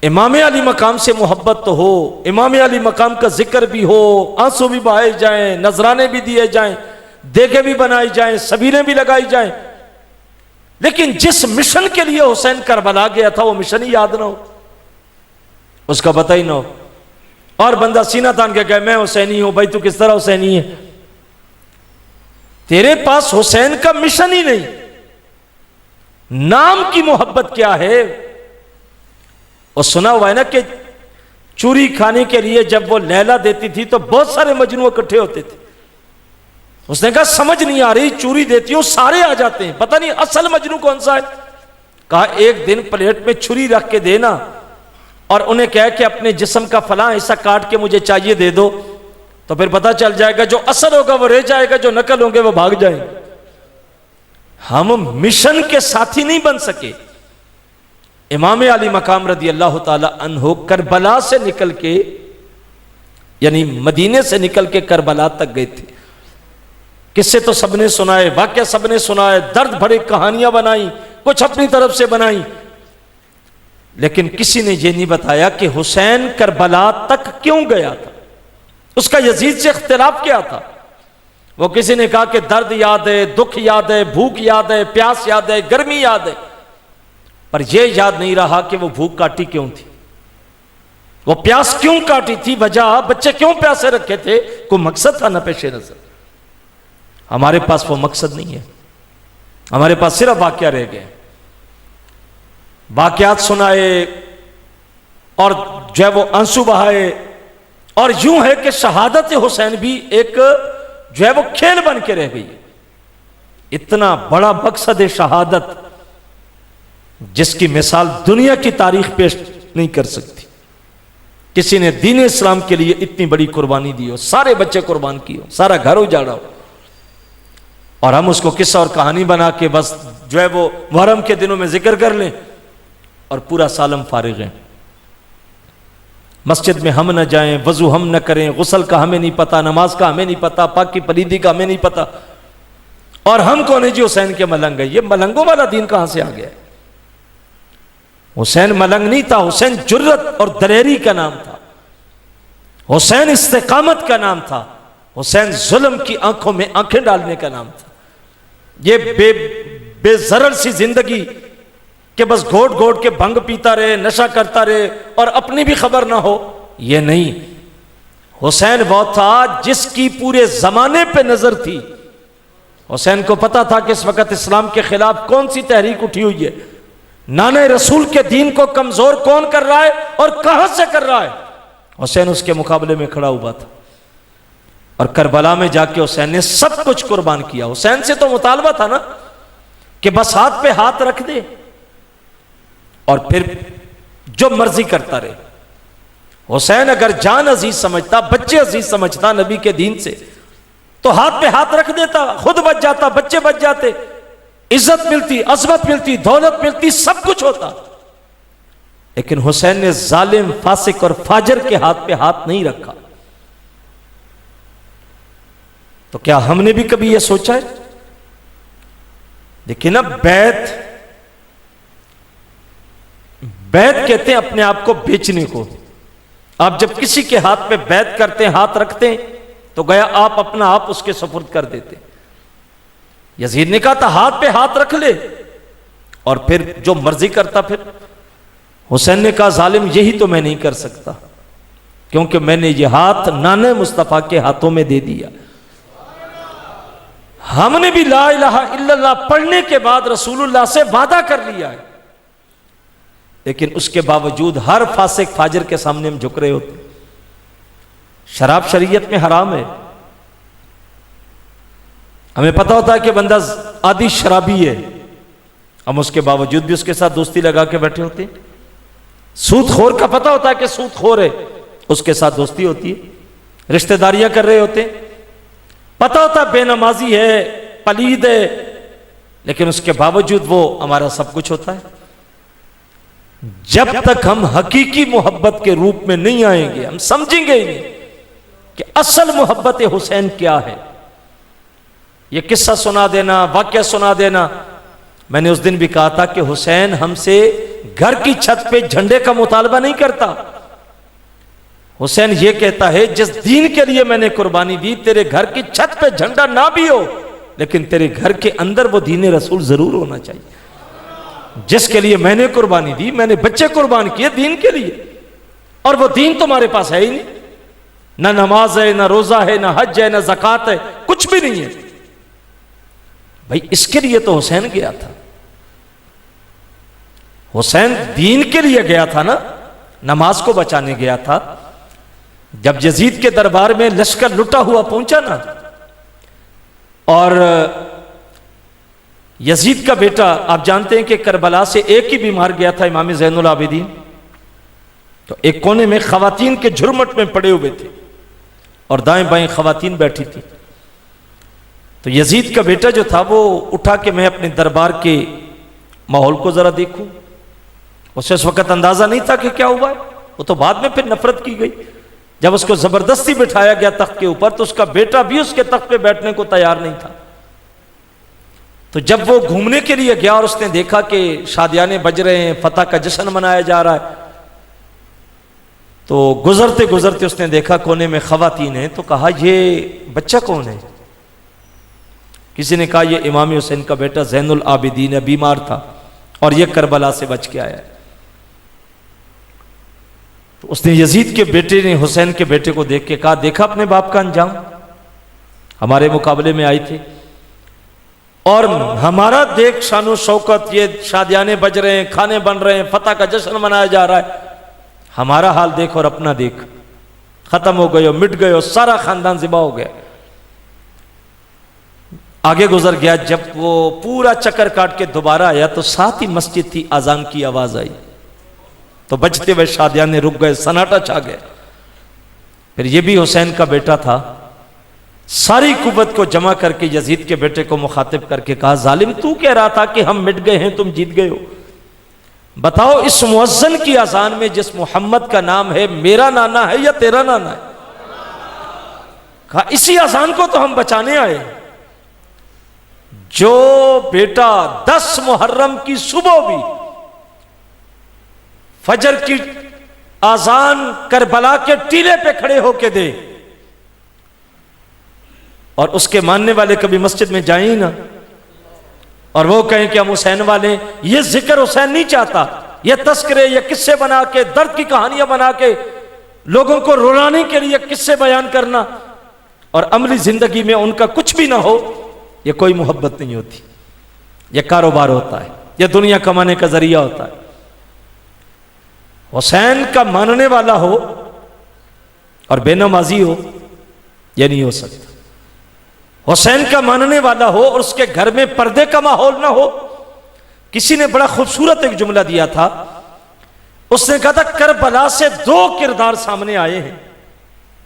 इमाम अली मकाम से मोहब्बत तो हो, इमाम अली मकाम का जिक्र भी हो, आंसू भी बहाए जाएं, नजराने भी दिए जाएं, देगे भी बनाई जाएं, सबीलें भी लगाई जाएं, लेकिन जिस मिशन के लिए हुसैन करबला गया था वो मिशन ही याद ना हो, उसका पता ही ना हो, और बंदा सीना तान के कहे मैं हुसैनी हूं। भाई तू किस तरह हुसैनी है? तेरे पास हुसैन का मिशन ही नहीं, नाम की मोहब्बत क्या है? और सुना हुआ है ना कि चूरी खाने के लिए जब वो लैला देती थी तो बहुत सारे मजनू इकट्ठे होते थे। उसने कहा समझ नहीं आ रही, चूरी देती हूं सारे आ जाते हैं, पता नहीं असल मजनू कौन सा है। कहा एक दिन प्लेट में छुरी रख के देना और उन्हें कह के अपने जिस्म का फलां हिस्सा काट के मुझे चाहिए दे दो, तो फिर पता चल जाएगा जो असल होगा वो रह जाएगा, जो नकल होंगे वो भाग जाएंगे। हम मिशन के साथी नहीं बन सके। इमाम अली मकाम रदी अल्लाह ताला अन्हो करबला से निकल के, यानी मदीने से निकल के करबला तक गए थे। किस्से तो सबने सुनाए, वाक्य सबने सुनाए, दर्द भरी कहानियां बनाई, कुछ अपनी तरफ से बनाई, लेकिन किसी ने यह नहीं बताया कि हुसैन करबला तक क्यों गया था, उसका यजीद से इख्तिलाफ क्या था। वो किसी ने कहा कि दर्द याद है, दुख याद है, भूख याद है, प्यास याद है, गर्मी याद है, पर यह याद नहीं रहा कि वो भूख काटी क्यों थी, वो प्यास क्यों काटी थी, वजह बच्चे क्यों प्यासे रखे थे, कोई मकसद था ना पेशे नजर। हमारे पास वो मकसद नहीं है, हमारे पास सिर्फ वाकया रह गए, वाकयात सुनाए और जो है वो आंसू बहाए, और यूं है कि शहादत हुसैन भी एक जो है वो खेल बन के रह गई। इतना बड़ा मकसद शहादत जिसकी मिसाल दुनिया की तारीख पेश नहीं कर सकती। किसी ने दीन इस्लाम के लिए इतनी बड़ी कुर्बानी दी हो, सारे बच्चे कुर्बान किए हो, सारा घर उजाड़ा हो, और हम उसको किस्सा और कहानी बना के बस जो है वो मुहर्रम के दिनों में जिक्र कर लें और पूरा सालम फारिग हैं। मस्जिद में हम न जाएं, वजू हम न करें, गुस्ल का हमें नहीं पता, नमाज का हमें नहीं पता, पाक की पलीदी का हमें नहीं पता, और हम कौन है जी हुसैन के मलंग है। ये मलंगों वाला दीन कहां से आ गया? हुसैन मलंग नहीं था, हुसैन जुर्रत और दलेरी का नाम था, हुसैन इस्तिकामत का नाम था, हुसैन जुल्म की आंखों में आंखें डालने का नाम था। ये बेजरर सी जिंदगी कि बस घोट घोट के भंग पीता रहे, नशा करता रहे और अपनी भी खबर ना हो, ये नहीं। हुसैन वो था जिसकी पूरे जमाने पे नजर थी। हुसैन को पता था कि इस वक्त इस्लाम के खिलाफ कौन सी तहरीक उठी हुई है, नाने रसूल के दीन को कमजोर कौन कर रहा है और कहां से कर रहा है। हुसैन उसके मुकाबले में खड़ा हुआ था, और करबला में जाके हुसैन ने सब कुछ कुर्बान किया। हुसैन से तो मुतालबा था ना कि बस हाथ पे हाथ रख दे और फिर जो मर्जी करता रहे। हुसैन अगर जान अजीज समझता, बच्चे अजीज समझता नबी के दीन से, तो हाथ पे हाथ रख देता, खुद बच जाता, बच्चे बच जाते, इज्जत मिलती, अजमत मिलती, दौलत मिलती, सब कुछ होता। लेकिन हुसैन ने जालिम, फासिक और फाजर के हाथ पे हाथ नहीं रखा। तो क्या हमने भी कभी यह सोचा है? देखिए ना, बैत कहते हैं अपने आप को बेचने को। आप जब किसी के हाथ पे बैत करते हैं, हाथ रखते हैं, तो गया आप अपना आप उसके सुपुर्द कर देते। यजीद ने कहा था हाथ पे हाथ रख ले और फिर जो मर्जी करता। फिर हुसैन ने कहा जालिम यही तो मैं नहीं कर सकता, क्योंकि मैंने ये हाथ नाने मुस्तफा के हाथों में दे दिया। हमने भी ला इलाहा इल्लल्लाह पढ़ने के बाद रसूलुल्लाह से वादा कर लिया है, लेकिन उसके बावजूद हर फासिक फाजिर के सामने हम झुक रहे होते। शराब शरीयत में हराम है, हमें पता होता है कि बंदा आदि शराबी है, हम उसके बावजूद भी उसके साथ दोस्ती लगा के बैठे होते। सूदखोर का पता होता है कि सूदखोर है, उसके साथ दोस्ती होती है, रिश्तेदारियां कर रहे होते। पता होता बेनमाजी है, पलीद है, लेकिन उसके बावजूद वो हमारा सब कुछ होता है। जब तक हम हकीकी मोहब्बत के रूप में नहीं आएंगे, हम समझेंगे ही नहीं कि असल मोहब्बत हुसैन क्या है। ये किस्सा सुना देना, वाक्य सुना देना, मैंने उस दिन भी कहा था कि हुसैन हमसे घर की छत पे झंडे का मुतालबा नहीं करता। हुसैन ये कहता है जिस दीन के लिए मैंने कुर्बानी दी, तेरे घर की छत पे झंडा ना भी हो लेकिन तेरे घर के अंदर वो दीन रसूल जरूर होना चाहिए। जिसके लिए मैंने कुर्बानी दी, मैंने बच्चे कुर्बान किए दीन के लिए, और वो दीन तुम्हारे पास है ही नहीं। ना नमाज है, ना रोजा है, ना हज है, ना ज़कात है, कुछ भी नहीं है। भाई इसके लिए तो हुसैन गया था। हुसैन दीन के लिए गया था ना, नमाज को बचाने गया था। जब यजीद के दरबार में लश्कर लुटा हुआ पहुंचा ना, और यजीद का बेटा, आप जानते हैं कि करबला से एक ही बीमार गया था, इमाम ज़ैनुल आबिदीन। तो एक कोने में खवातीन के झुरमट में पड़े हुए थे और दाएं बाएं खवातीन बैठी थी। तो यजीद का बेटा जो था वो उठा के मैं अपने दरबार के माहौल को जरा देखूं। उसे इस वक्त अंदाजा नहीं था कि क्या हुआ है। वो तो बाद में फिर नफरत की गई। जब उसको जबरदस्ती बिठाया गया तख्त के ऊपर, तो उसका बेटा भी उसके तख्त पे बैठने को तैयार नहीं था। तो जब वो घूमने के लिए गया और उसने देखा कि शादियाने बज रहे हैं, फतह का जश्न मनाया जा रहा है, तो गुजरते गुजरते उसने देखा कोने में खवातीन है। तो कहा ये बच्चा कौन है? किसी ने कहा ये इमाम हुसैन का बेटा ज़ैनुल आबिदीन है, बीमार था और ये करबला से बच के आया है। तो उसने यजीद के बेटे ने हुसैन के बेटे को देख के कहा, देखा अपने बाप का अंजाम, हमारे मुकाबले में आए थे और हमारा देख शानो शौकत, ये शादियाने बज रहे हैं, खाने बन रहे हैं, फतह का जश्न मनाया जा रहा है, हमारा हाल देख और अपना देख, खत्म हो गए हो, मिट गए हो, सारा खानदान ज़िबा हो गया। आगे गुजर गया। जब वो पूरा चक्कर काट के दोबारा आया तो साथ ही मस्जिद थी, अजान की आवाज आई। तो बजते हुए शादियाने रुक गए, सन्नाटा छा गया। फिर ये भी हुसैन का बेटा था। सारी कुव्वत को जमा करके यजीद के बेटे को मुखातिब करके कहा, जालिम तू कह रहा था कि हम मिट गए हैं, तुम जीत गए हो। बताओ इस मुअज्जन की अजान में जिस मोहम्मद का नाम है, मेरा नाना है या तेरा नाना है? कहा इसी अजान को तो हम बचाने आए। जो बेटा 10 मुहर्रम की सुबह भी फजर की आजान करबला के टीले पे खड़े होके दे, और उसके मानने वाले कभी मस्जिद में जाए ही ना, और वो कहें कि हम हुसैन वाले, ये जिक्र हुसैन नहीं चाहता, ये तस्करे, ये किस्से बना के, दर्द की कहानियां बना के लोगों को रुलाने के लिए किस्से बयान करना, और अमली जिंदगी में उनका कुछ भी ना हो, ये कोई मोहब्बत नहीं होती। ये कारोबार होता है, यह दुनिया कमाने का जरिया होता है। हुसैन का मानने वाला हो और बेनमाजी हो, यह नहीं हो सकता। हुसैन का मानने वाला हो और उसके घर में पर्दे का माहौल ना हो। किसी ने बड़ा खूबसूरत एक जुमला दिया था। उसने कहा था करबला से 2 किरदार सामने आए हैं,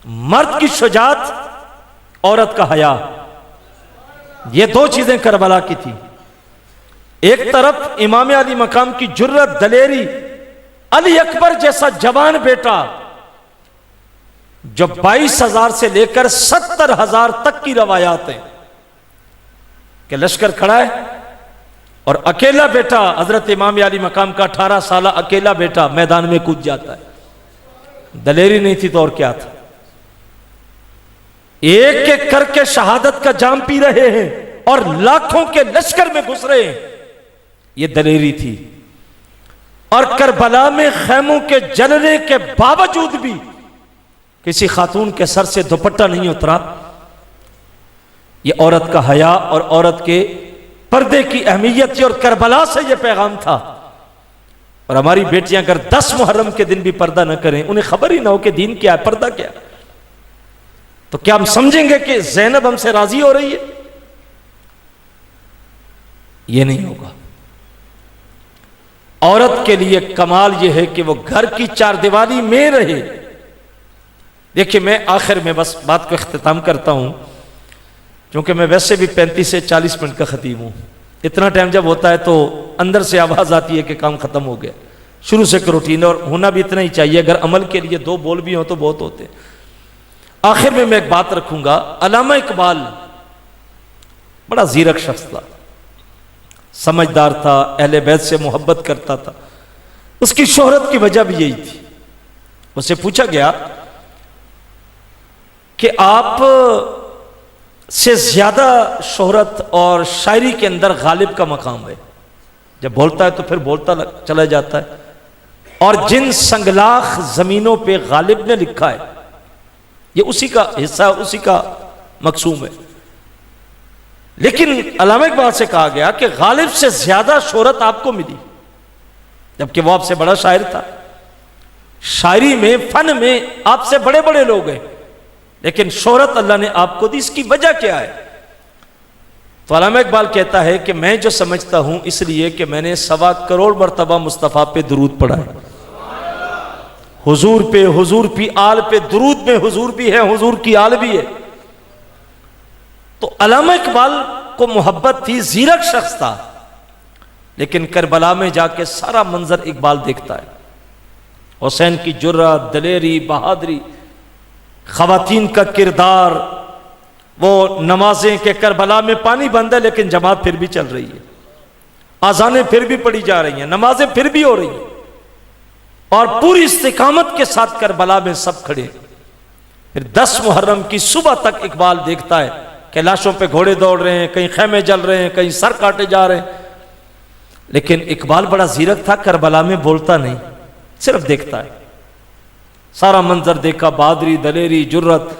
मर्द की शुजाअत, औरत का हया। ये 2 चीजें करबला की थी। एक तरफ इमाम अली मकाम की जुर्रत, दलेरी, अली अकबर जैसा जवान बेटा जो 22,000 से लेकर 70,000 तक की रवायात है कि लश्कर खड़ा है और अकेला बेटा, हजरत इमाम अली मकाम का 18 साल अकेला बेटा मैदान में कूद जाता है। दलेरी नहीं थी तो और क्या था? एक एक करके शहादत का जाम पी रहे हैं और लाखों के लश्कर में घुस रहे हैं, यह दलेरी थी। और करबला में खैमों के जलने के बावजूद भी किसी खातून के सर से दुपट्टा नहीं उतरा। यह औरत का हया और औरत के पर्दे की अहमियत थी, और करबला से यह पैगाम था। और हमारी बेटियां अगर 10 मुहर्रम के दिन भी पर्दा न करें, उन्हें खबर ही ना हो कि दीन क्या है, पर्दा क्या है, तो क्या हम समझेंगे कि ज़ैनब हमसे राजी हो रही है? यह नहीं होगा। औरत के लिए कमाल यह है कि वो घर की 4 दीवारी में रहे। देखिए, मैं आखिर में बस बात को इख्तिताम करता हूं, क्योंकि मैं वैसे भी 35 से 40 मिनट का खतीब हूं। इतना टाइम जब होता है तो अंदर से आवाज आती है कि काम खत्म हो गया। शुरू से एक रूटीन, और होना भी इतना ही चाहिए। अगर अमल के लिए 2 बोल भी हो तो बहुत होते। आखिर में मैं एक बात रखूंगा। अल्लामा इकबाल बड़ा जीरक शख्स था, समझदार था, अहले बैत से मोहब्बत करता था। उसकी शोहरत की वजह भी यही थी। उससे पूछा गया कि आप से ज्यादा शोहरत और शायरी के अंदर गालिब का मकाम है। जब बोलता है तो फिर बोलता चला जाता है। और जिन संगलाख जमीनों पे गालिब ने लिखा है ये उसी का हिस्सा, उसी का मकसूम है। लेकिन अल्लामा इकबाल से कहा गया कि गालिब से ज्यादा शोहरत आपको मिली, जबकि वो आपसे बड़ा शायर था। शायरी में, फन में आपसे बड़े बड़े लोग हैं, लेकिन शोहरत अल्लाह ने आपको दी। इसकी वजह क्या है? तो अल्लामा इकबाल कहता है कि मैं जो समझता हूं इसलिए कि मैंने 1.25 करोड़ मरतबा मुस्तफ़ा पे दुरूद पढ़ा है। हुजूर पे, हुजूर की आल पे, दुरूद में हुजूर भी है, हुजूर की आल भी है। तो अल्लामा इकबाल को मोहब्बत थी, जीरक शख्स था, लेकिन करबला में जाके सारा मंजर इकबाल देखता है। हुसैन की जुर्रत, दलेरी, बहादुरी, खवातीन का किरदार, वो नमाजें के करबला में पानी बंद है लेकिन जमात फिर भी चल रही है, आजानें फिर भी पढ़ी जा रही हैं, नमाजें फिर भी हो रही हैं, और पूरी इस्तिकामत के साथ करबला में सब खड़े। फिर 10 मुहर्रम की सुबह तक इकबाल देखता है कि लाशों पे घोड़े दौड़ रहे हैं, कहीं खेमे जल रहे हैं, कहीं सर काटे जा रहे हैं। लेकिन इकबाल बड़ा जीरक था, करबला में बोलता नहीं, सिर्फ देखता है। सारा मंजर देखा, बहादुरी, दलेरी, जुर्रत,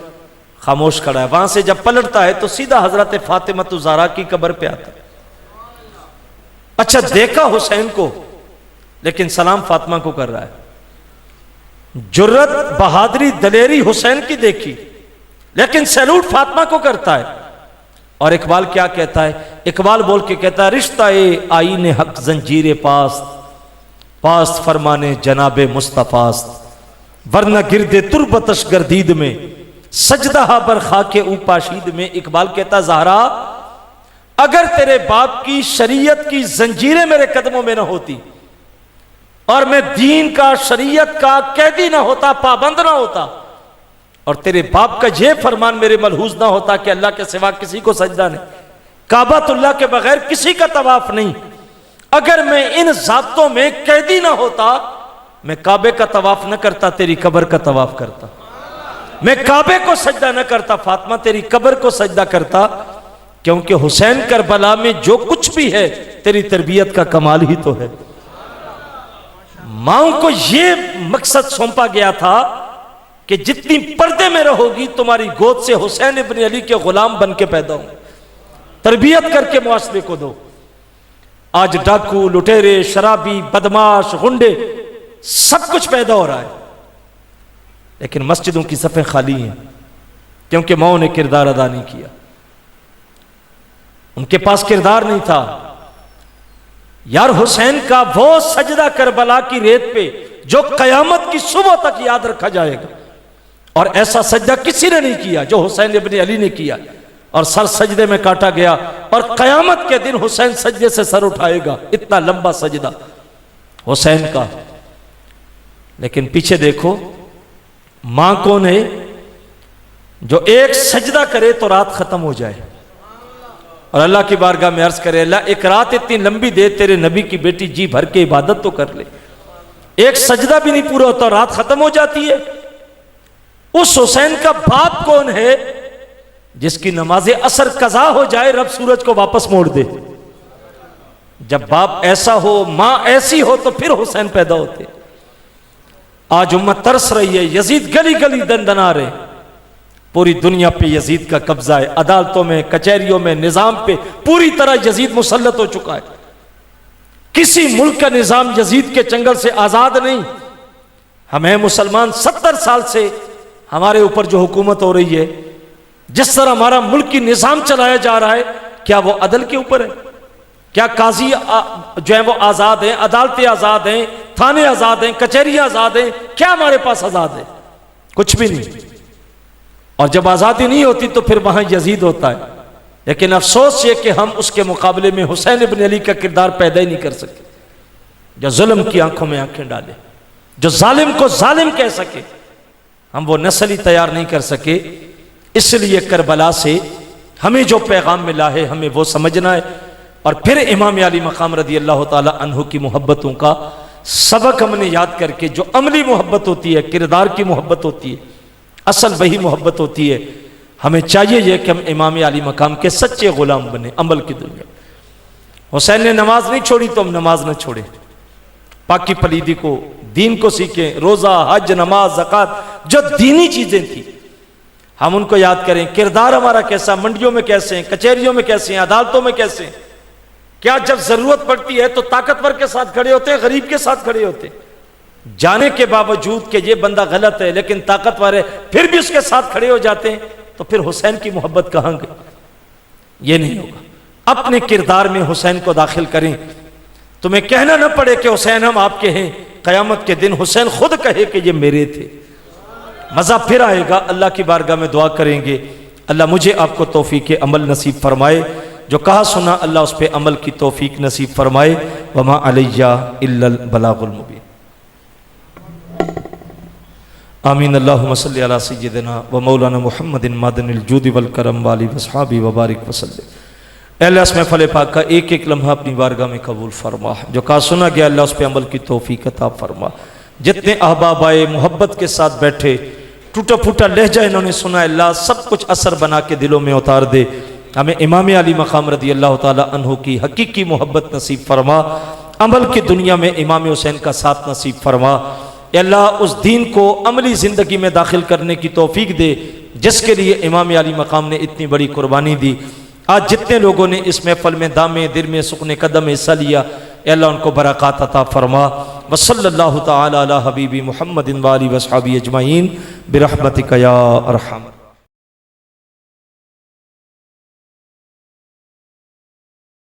खामोश खड़ा है। वहां से जब पलटता है तो सीधा हजरत फातिमा ज़हरा की कब्र पे आता है। अच्छा, देखा हुसैन को, लेकिन सलाम फातिमा को कर रहा है। जुर्रत, बहादुरी, दलेरी हुसैन की देखी, लेकिन सैल्यूट फातिमा को करता है। और इकबाल क्या कहता है? इकबाल बोल के कहता है, रिश्ता ए आईने हक जंजीरे पास्त, पास्त फरमाने जनाबे मुस्तफास्त, वरना गिरदे तुरबतश गर्दीद में, सजदा बर खाके ऊपाशीद में। इकबाल कहता, ज़हरा अगर तेरे बाप की शरीयत की जंजीरें मेरे कदमों में ना होती और मैं दीन का, शरीयत का कैदी ना होता, पाबंद ना होता, और तेरे बाप का ये फरमान मेरे मलहूज ना होता कि अल्लाह के सिवा किसी को सजदा नहीं, काबातुल्लाह के बगैर किसी का तवाफ नहीं, अगर मैं इन ज़ाब्तों में कैदी ना होता, मैं काबे का तवाफ न करता, तेरी कब्र का तवाफ करता। मैं काबे को सजदा न करता फातिमा, तेरी कब्र को सजदा करता, क्योंकि हुसैन करबला में जो कुछ भी है तेरी तरबियत का कमाल ही तो है। माओ को यह मकसद सौंपा गया था कि जितनी पर्दे में रहोगी तुम्हारी गोद से हुसैन इब्न अली के गुलाम बन के पैदा हो, तरबियत करके मुआशरे को दो। आज डाकू, लुटेरे, शराबी, बदमाश, गुंडे सब कुछ पैदा हो रहा है, लेकिन मस्जिदों की सफ़ें खाली हैं, क्योंकि माओ ने किरदार अदा नहीं किया। उनके पास किरदार नहीं था। यार, हुसैन का वो सजदा करबला की रेत पे जो कयामत की सुबह तक याद रखा जाएगा, और ऐसा सजदा किसी ने नहीं किया जो हुसैन इब्न अली ने किया, और सर सजदे में काटा गया, और कयामत के दिन हुसैन सजदे से सर उठाएगा। इतना लंबा सजदा हुसैन का। लेकिन पीछे देखो, मां कौन है जो एक सजदा करे तो रात खत्म हो जाए, और अल्लाह की बारगाह में अर्ज करे, अल्लाह एक रात इतनी लंबी दे, तेरे नबी की बेटी जी भर के इबादत तो कर ले। एक सजदा भी नहीं पूरा होता, रात खत्म हो जाती है। उस हुसैन का बाप कौन है जिसकी नमाज असर कज़ा हो जाए, रब सूरज को वापस मोड़ दे? जब बाप ऐसा हो, मां ऐसी हो, तो फिर हुसैन पैदा होते। आज उम्मत तरस रही है, यजीद गली गली दंदना रहे, पूरी दुनिया पे यजीद का कब्जा है, अदालतों में, कचहरियों में, निजाम पे पूरी तरह यजीद मुसल्लत हो चुका है। किसी मुल्क का निजाम यजीद के चंगल से आजाद नहीं। हमें मुसलमान 70 साल से हमारे ऊपर जो हुकूमत हो रही है, जिस तरह हमारा मुल्क की निजाम चलाया जा रहा है, क्या वो अदल के ऊपर है? क्या काजी जो है वो आजाद हैं, अदालतें आजाद हैं, थाने आजाद हैं, कचहरियां आजाद हैं? क्या हमारे पास आजाद है? कुछ भी नहीं। और जब आजादी नहीं होती तो फिर वहां यजीद होता है। लेकिन अफसोस ये कि हम उसके मुकाबले में हुसैन इब्न अली का किरदार पैदा ही नहीं कर सके, जो जुल्म की आंखों में आंखें डाले, जो जालिम को जालिम कह सके। हम वो नस्ल ही तैयार नहीं कर सके। इसलिए करबला से हमें जो पैगाम मिला है हमें वो समझना है, और फिर इमाम अली मकाम रदी अल्लाह ताला अन्हु की मोहब्बतों का सबक हमने याद करके, जो अमली मोहब्बत होती है, किरदार की मोहब्बत होती है, असल वही मोहब्बत होती है। हमें चाहिए ये कि हम इमाम अली मकाम के सच्चे गुलाम बने अमल की दुनिया। हुसैन ने नमाज नहीं छोड़ी तो हम नमाज न छोड़े, पाकी पलीदी को, दीन को सीखें, रोज़ा, हज, नमाज, ज़कात, जो दीनी चीज़ें थी हम उनको याद करें। किरदार हमारा कैसा, मंडियों में कैसे हैं, कचहरियों में कैसे हैं, अदालतों में कैसे हैं। क्या जब ज़रूरत पड़ती है तो ताकतवर के साथ खड़े होते हैं, गरीब के साथ खड़े होते हैं, जाने के बावजूद कि ये बंदा गलत है लेकिन ताकतवर है फिर भी उसके साथ खड़े हो जाते हैं। तो फिर हुसैन की मोहब्बत कहाँ गई? ये नहीं होगा। अपने किरदार में हुसैन को दाखिल करें, तुम्हें कहना ना पड़े कि हुसैन हम आपके हैं, क़यामत के दिन हुसैन खुद कहे कि ये मेरे थे। मज़ा फिर आएगा। अल्लाह की बारगाह में दुआ करेंगे, अल्लाह मुझे आपको तौफीक अमल नसीब फरमाए, जो कहा सुना अल्लाह उस पर अमल की तौफीक नसीब फरमाए। वमा अलैया इल्लल बलागुल मुबीन। आमीन। अल्लाहुम्मा सल्लि अला सय्यिदिना व मौलाना मुहम्मदिन मादनिल जूदि वल करम वाली वसहाबी व बारिक वसल्लम। अल्लाह इस महफ़िल पाक का एक एक लम्हा अपनी बारगाह में कबूल फरमा, जो कहा सुना गया अल्लाह उस पर अमल की तौफीक अता फरमा। जितने अहबाब आए मोहब्बत के साथ बैठे, टूटा फूटा लहजा इन्होंने सुना, अल्लाह सब कुछ असर बना के दिलों में उतार दे। हमें इमाम अली मकाम रदी अल्लाह ताला अन्हु की हकीकी मोहब्बत नसीब फरमा, अमल की दुनिया में इमाम हुसैन का साथ नसीब फरमा। अल्लाह उस दीन को अमली ज़िंदगी में दाखिल करने की तौफीक दे जिसके लिए इमाम अली मकाम ने इतनी बड़ी कुर्बानी दी। आज जितने लोगों ने इस महफल में दामे दिल में सुकने कदम हिस्सा लिया, अल्लाह उनको बरक़ात अता फरमा। व सल्लल्लाहु तआला अला हबीबी मुहम्मदिन व आलिहि व अस्हाबिही अजमईन बिरहमतिका या अरहम।